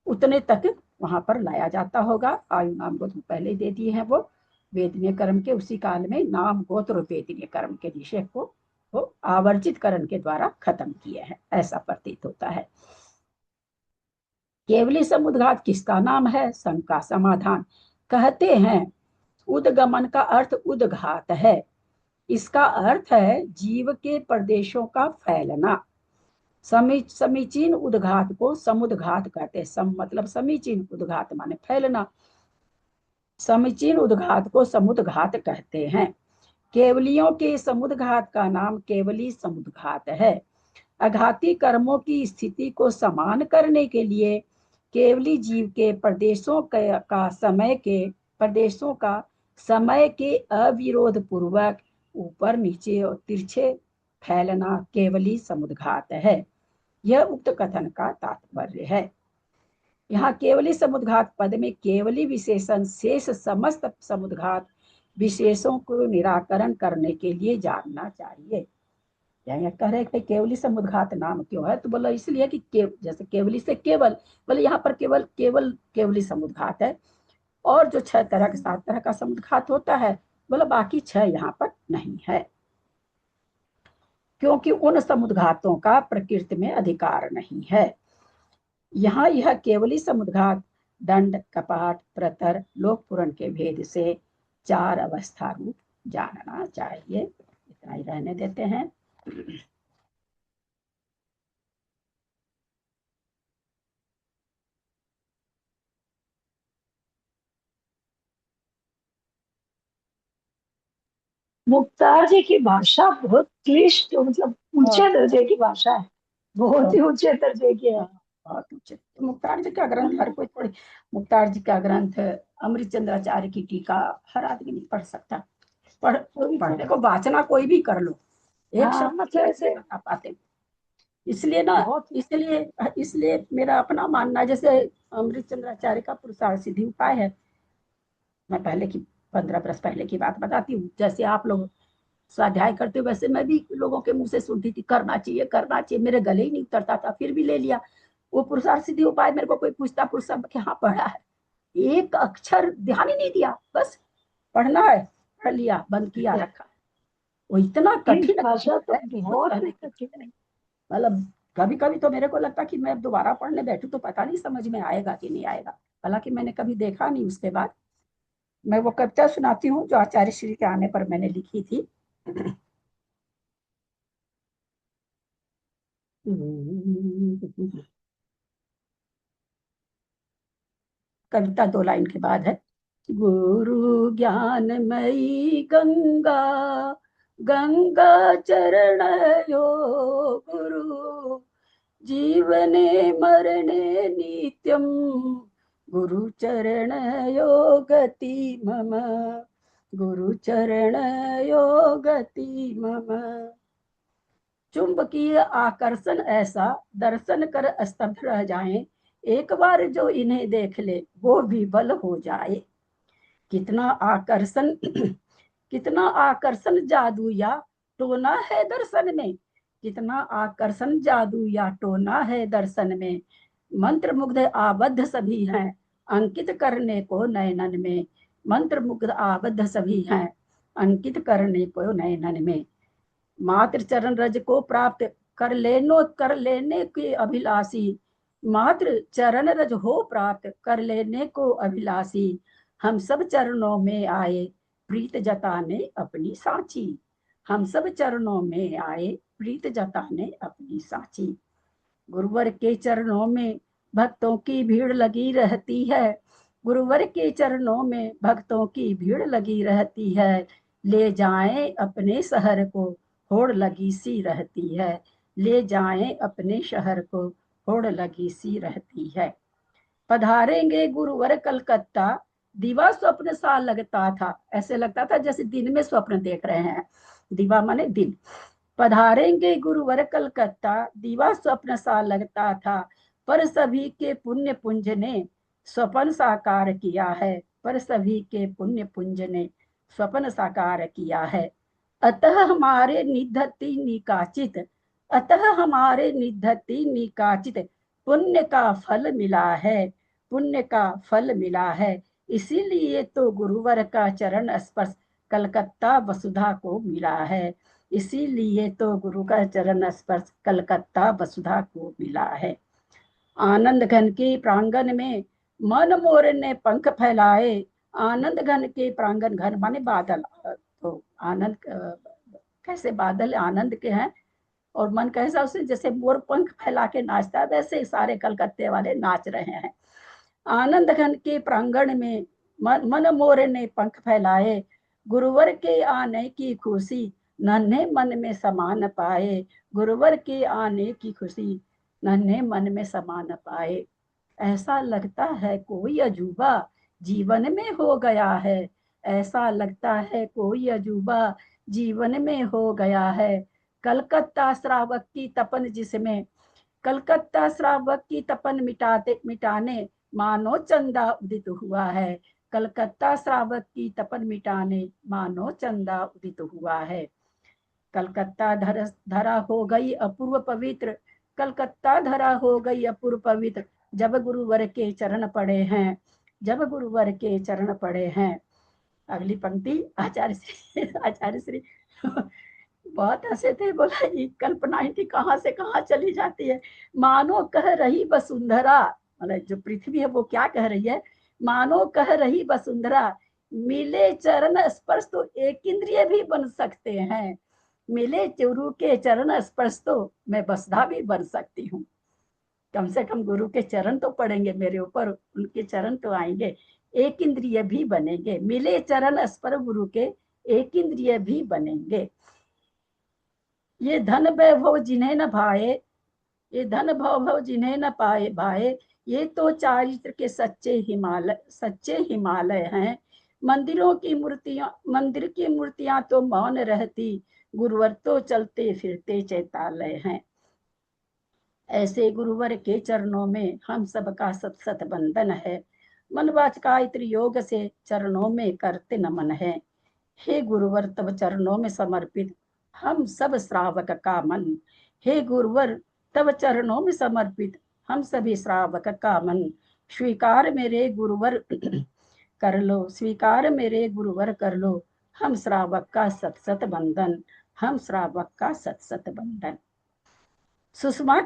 उतने तक वहां पर लाया जाता होगा। आयु नाम गोत्र पहले दे दिए हैं, वो वेदनीय कर्म के उसी काल में नाम गोत्र वेदनीय कर्म के निषेक को वो आवर्जितकरण के द्वारा खत्म किए हैं, ऐसा प्रतीत होता है। केवली समुद्घात किसका नाम है? शंका समाधान। कहते हैं उद्गमन का अर्थ उद्घात है। इसका अर्थ है जीव के प्रदेशों का फैलना। समीचीन उद्घात को समुद्घात कहते हैं। मतलब समीचीन उद्घात माने फैलना। समीचीन उद्घात को समुद्घात कहते हैं। केवलियों के समुद्घात का नाम केवली समुद्घात है। अघाती कर्मों की स्थिति को समान करने के लिए केवली जीव के प्रदेशों का समय के अविरोध पूर्वक ऊपर नीचे और तिरछे फैलना केवली समुद्घात है। यह उक्त कथन का तात्पर्य है। यहाँ केवली समुद्घात पद में केवली विशेषण शेष समस्त समुद्घात विशेषों को निराकरण करने के लिए जानना चाहिए। यहाँ कह रहे हैं केवली समुद्घात नाम क्यों है? तो बोला इसलिए कि जैसे केवली से केवल, बोले यहाँ पर केवली समुद्घात है, और जो 6 तरह 7 तरह का समुद्घात होता है, बोला बाकी 6 यहाँ पर नहीं है, क्योंकि उन समुद्घातों का प्रकृति में अधिकार नहीं है। यहाँ यह केवली समुद्घात दंड, कपाट, प्रतर, लोक पुरण के भेद से 4 अवस्था रूप जानना चाहिए। इतना ही रहने देते हैं। मुक्तार जी की भाषा बहुत क्लिष्ट, मतलब ऊंचे दर्जे की भाषा है, बहुत ही ऊंचे दर्जे की है। बहुत ऊंचे। मुक्तार जी का ग्रंथ हर कोई थोड़ी, मुक्तार जी का ग्रंथ अमृत चंद्राचार्य की टीका हर आदमी नहीं पढ़ सकता। पढ़ने को वाचना कोई भी कर लो, एक शब्द मतलब ऐसे बता पाते। इसलिए मेरा अपना मानना, जैसे अमृत चंद्राचार्य का पुरुषार्थ सिद्धि उपाय है, मैं पहले की 15 वर्ष पहले की बात बताती हूँ। जैसे आप लोग स्वाध्याय करते हो वैसे मैं भी लोगों के मुंह से सुनती थी करना चाहिए, मेरे गले ही नहीं उतरता था, फिर भी ले लिया। वो पुरुषार्थ सिद्धि उपाय मेरे को कोई पूछता पुरुषार्थ हाँ पढ़ा है, एक अक्षर ध्यान ही नहीं दिया, बस पढ़ना है, पढ़ लिया, बंद किया, रखा। वो इतना कठिन भाषा तो बहुत कठिन, मतलब कभी कभी तो मेरे को लगता कि मैं दोबारा पढ़ने बैठू तो पता नहीं समझ में आएगा कि नहीं आएगा। हालांकि मैंने कभी देखा नहीं उसके बाद, मैं वो कविता सुनाती हूँ जो आचार्य श्री के आने पर मैंने लिखी थी। कविता 2 लाइन के बाद है। गुरु ज्ञानमयी गंगा, गंगा चरणयो गुरु, जीवने मरणे नित्यं, गुरु चरणयो गति मम, गुरु चरणयो गति मम। चुंबकीय आकर्षण ऐसा दर्शन कर स्तब्ध रह जाएं, एक बार जो इन्हें देख ले वो भी बल हो जाए। कितना आकर्षण कितना आकर्षण जादू या टोना है दर्शन में, कितना आकर्षण जादू या टोना है दर्शन में। मंत्र मुग्ध आबद्ध सभी हैं अंकित करने को नयनन में, मंत्र मुग्ध आबद्ध सभी हैं अंकित करने को नयनन में। मात्र चरण रज को प्राप्त कर लेने की अभिलाषी, मात्र चरण रज हो प्राप्त कर लेने को अभिलाषी। हम सब चरणों में आए प्रीत जताने अपनी साची, हम सब चरणों में आए प्रीत जताने अपनी साची। गुरुवर के चरणों में भक्तों की भीड़ लगी रहती है, गुरुवर के चरणों में भक्तों की भीड़ लगी रहती है। ले जाएं अपने शहर को होड़ लगी सी रहती है, ले जाएं अपने शहर को होड़ लगी सी रहती है। पधारेंगे गुरुवर कलकत्ता, दीवा स्वप्न सा लगता था, ऐसे लगता था जैसे दिन में स्वप्न देख रहे हैं, दीवा माने दिन। पधारेंगे गुरुवर कलकत्ता, दीवा स्वप्न सा लगता था, पर सभी के पुण्य पुंज ने स्वप्न साकार किया है, पर सभी के पुण्य पुंज ने स्वप्न साकार किया है। अतः हमारे निधति निकाचित, अतः हमारे निधति निकाचित पुण्य का फल मिला है, पुण्य का फल मिला है। इसीलिए तो गुरुवर का चरण स्पर्श कलकत्ता वसुधा को मिला है, इसीलिए तो गुरु का चरण स्पर्श कलकत्ता वसुधा को मिला है। आनंद घन के प्रांगण में मन मोर ने पंख फैलाए, आनंद घन के प्रांगण, घन माने बादल, तो आनंद कैसे बादल आनंद के हैं और मन कैसा उसे जैसे मोर पंख फैला के नाचता है, वैसे सारे कलकत्ते वाले नाच रहे हैं। आनंद घन के प्रांगण में मन मोर ने पंख फैलाए, गुरुवर के आने की खुशी नन्हे मन में समा न पाए, गुरुवर के आने की खुशी नन्हे मन में समा न पाए। ऐसा लगता है कोई अजूबा जीवन में हो गया है, ऐसा लगता है कोई अजूबा जीवन में हो गया है। कलकत्ता श्रावक की तपन जिसमें, कलकत्ता श्रावक की तपन मिटाने मानो चंदा उदित हुआ है, कलकत्ता श्रावक की तपन मिटाने मानो चंदा उदित हुआ है। कलकत्ता धरा हो गई अपूर्व पवित्र, कलकत्ता धरा हो गई अपूर्व पवित्र, जब गुरुवर के चरण पड़े हैं, जब गुरुवर के चरण पड़े हैं। अगली पंक्ति आचार्य श्री बहुत हंसे थे, बोला ये कल्पना इनकी कहाँ से कहाँ चली जाती है। मानो कह रही वसुंधरा, मतलब जो पृथ्वी है वो क्या कह रही है, मानो कह रही वसुंधरा, मिले चरण स्पर्श तो एक इंद्रिय भी बन सकते हैं, मिले गुरु के चरण स्पर्श तो मैं वसुधा भी बन सकती हूँ। कम से कम गुरु के चरण तो पड़ेंगे मेरे ऊपर, उनके चरण तो आएंगे, एक इंद्रिय भी बनेंगे, मिले चरण स्पर्श गुरु के एक इंद्रिय भी बनेंगे। ये धन वैभव जिन्हें न भाए, ये धन वैभव जिन्हें न पाए भाए, ये तो चारित्र के सच्चे हिमालय हैं। मंदिरों की मूर्तियां, मंदिर की मूर्तियां तो मौन रहती, गुरुवर तो चलते फिरते चैतालय हैं। ऐसे गुरुवर के चरणों में हम सबका सत सत बंधन है, मन वाचकायत्र योग से चरणों में करते नमन है। हे गुरुवर तब चरणों में समर्पित हम सब श्रावक का मन, हे गुरुवर तब चरणों में समर्पित हम सभी श्रावक का मन। स्वीकार मेरे गुरुवर कर लो, स्वीकार मेरे गुरुवर कर लो, हम श्रावक का सत सत बंधन, हम श्रावक का सत सत बंधन। सुषमा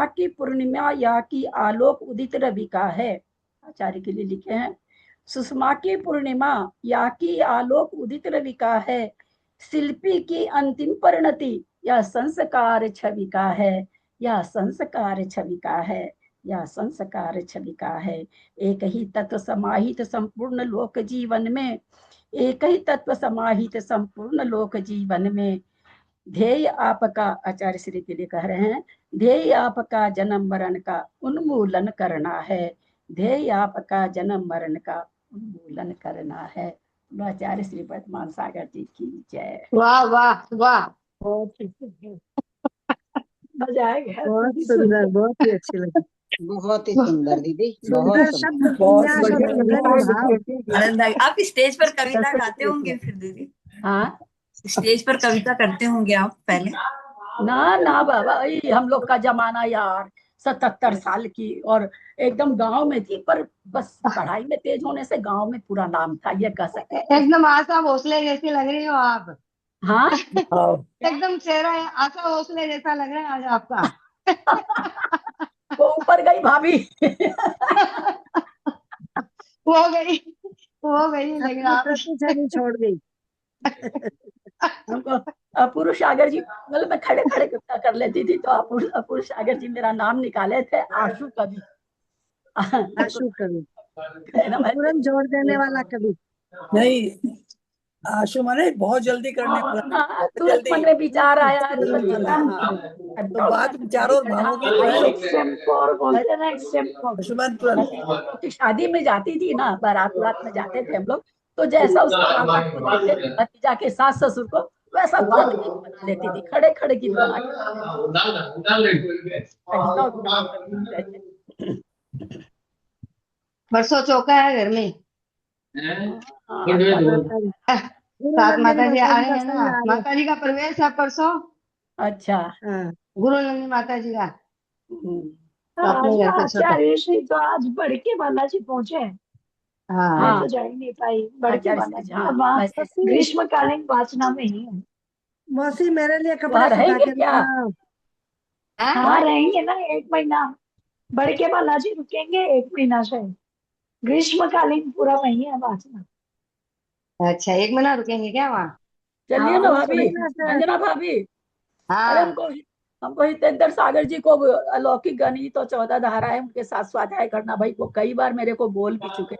की पूर्णिमा या की आलोक उदित रवि का है, आचार्य के लिए लिखे हैं। सुषमा की पूर्णिमा या की आलोक उदित रविका है, शिल्पी की अंतिम परिणति यह संस्कार छवि का है, यह संस्कार छवि का है, यह संस्कार छवि का है। एक ही तत्व समाहित संपूर्ण लोक जीवन में, एक ही तत्व समाहित संपूर्ण लोक जीवन में, ध्येय आपका, आचार्य श्री के लिए कह रहे हैं, ध्येय आपका जन्म मरण का उन्मूलन करना है, ध्येय आपका जन्म मरण का उन्मूलन करना है। आचार्य श्री वर्तमान सागर जी की जय। वाह वाह वाह, बहुत ही मजा आ गया। बहुत सुंदर, बहुत ही अच्छी लगी। बहुत ही सुंदर दीदी, बहुत सुंदर सुंदर। शब्द बहुत विन्यास और बढ़िया, सुंदर बहुत भाव। आनंद आ गया। आप स्टेज पर कविता गाते होंगे फिर दीदी? हाँ, स्टेज पर कविता करते होंगे आप पहले? ना ना बाबा, ये हम लोग का जमाना यार 77 साल की, और एकदम गांव में थी, पर बस पढ़ाई में तेज होने से गांव में पूरा नाम था, ये कह सकते हैं। एकदम आशा भोसले जैसी लग रही हो आप। हाँ, एकदम चेहरा आशा भोसले जैसा लग रहा है आज आपका। वो ऊपर गई भाभी। हो गई, हो गई, लेकिन आप छवि छोड़ गई। हमको पुरुष सागर जी, मतलब मैं खड़े खड़े कविता कर लेती थी, तो पुरुष सागर जी मेरा नाम निकाले थे आशु कवि। आशु कवि, ना मैं तुरंत जोड़ देने वाला कवि। नहीं, आशु माने बहुत जल्दी करने वाला, बहुत तुरंत जल्दी। मन में विचार आया तो बात विचारों और भावों की तो है। एक्सटेम्पोर बोलते हैं ना, एक्सटेम्पोर। आशुमान तुरंत। की शादी में जाती थी ना, बारात में जाते थे हम लोग, तो जैसा उसके माता को देखते थे, भतीजा के सास ससुर को, वैसा तुरंत गीत बना लेती थी, खड़े खड़े गीत बना के। परसों चौका है घर में, सात माता जी आ रहे हैं ना, माता जी का प्रवेश है परसों। अच्छा, गुरु नंदी माता जी का। आचार्य श्री तो आज बड़के बालाजी पहुंचे हैं। मैं तो जा ही नहीं पाई बड़के बालाजी। वहाँ ग्रीष्मकालीन वाचना में ही है। मौसी मेरे लिए कपड़ा सुखा के लाओ। हाँ रहेंगे ना 1 महीना। बड़के बालाजी रुकेंगे 1 महीना शायद। ग्रीष्मकालीन पूरा वही है वाचना। अच्छा 1 महीना रुकेंगे क्या वहाँ? चलिए ना भाभी, अंजना भाभी। अरे हमको हितेंद्र सागर जी को अलौकिक गणित और 14 धाराएं उनके साथ स्वाध्याय करना, भाई को कई बार मेरे को बोल भी चुके,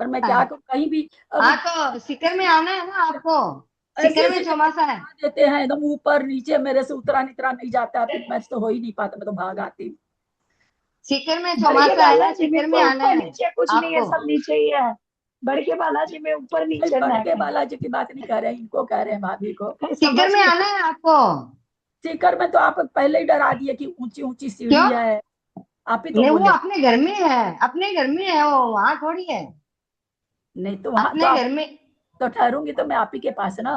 पर मैं क्या करूं, कहीं भी तो सीकर में आना है ना आपको। सीकर में चौमासा है, देते हैं एकदम ऊपर नीचे, मेरे से उतरा नितरा नहीं जाता, फिर मैच तो हो ही नहीं पाता, मैं तो भाग आती हूँ। सीकर में चौमासा है, सीकर में आना है। नीचे कुछ नहीं है, सब नीचे ही है। बड़के बालाजी में ऊपर नीचे। बड़के बालाजी की बात नहीं कर रहे, इनको कह रहे हैं भाभी को। सीकर में आना है आपको। सीकर में तो आप पहले ही डरा दिए कि ऊंची ऊंची सीढ़ी है, आप ही तो नहीं, बोले। वो अपने घर में है, अपने घर में है, वो वहाँ थोड़ी है। नहीं तो वहाँ अपने घर में तो ठहरूंगी तो मैं आप ही के पास ना।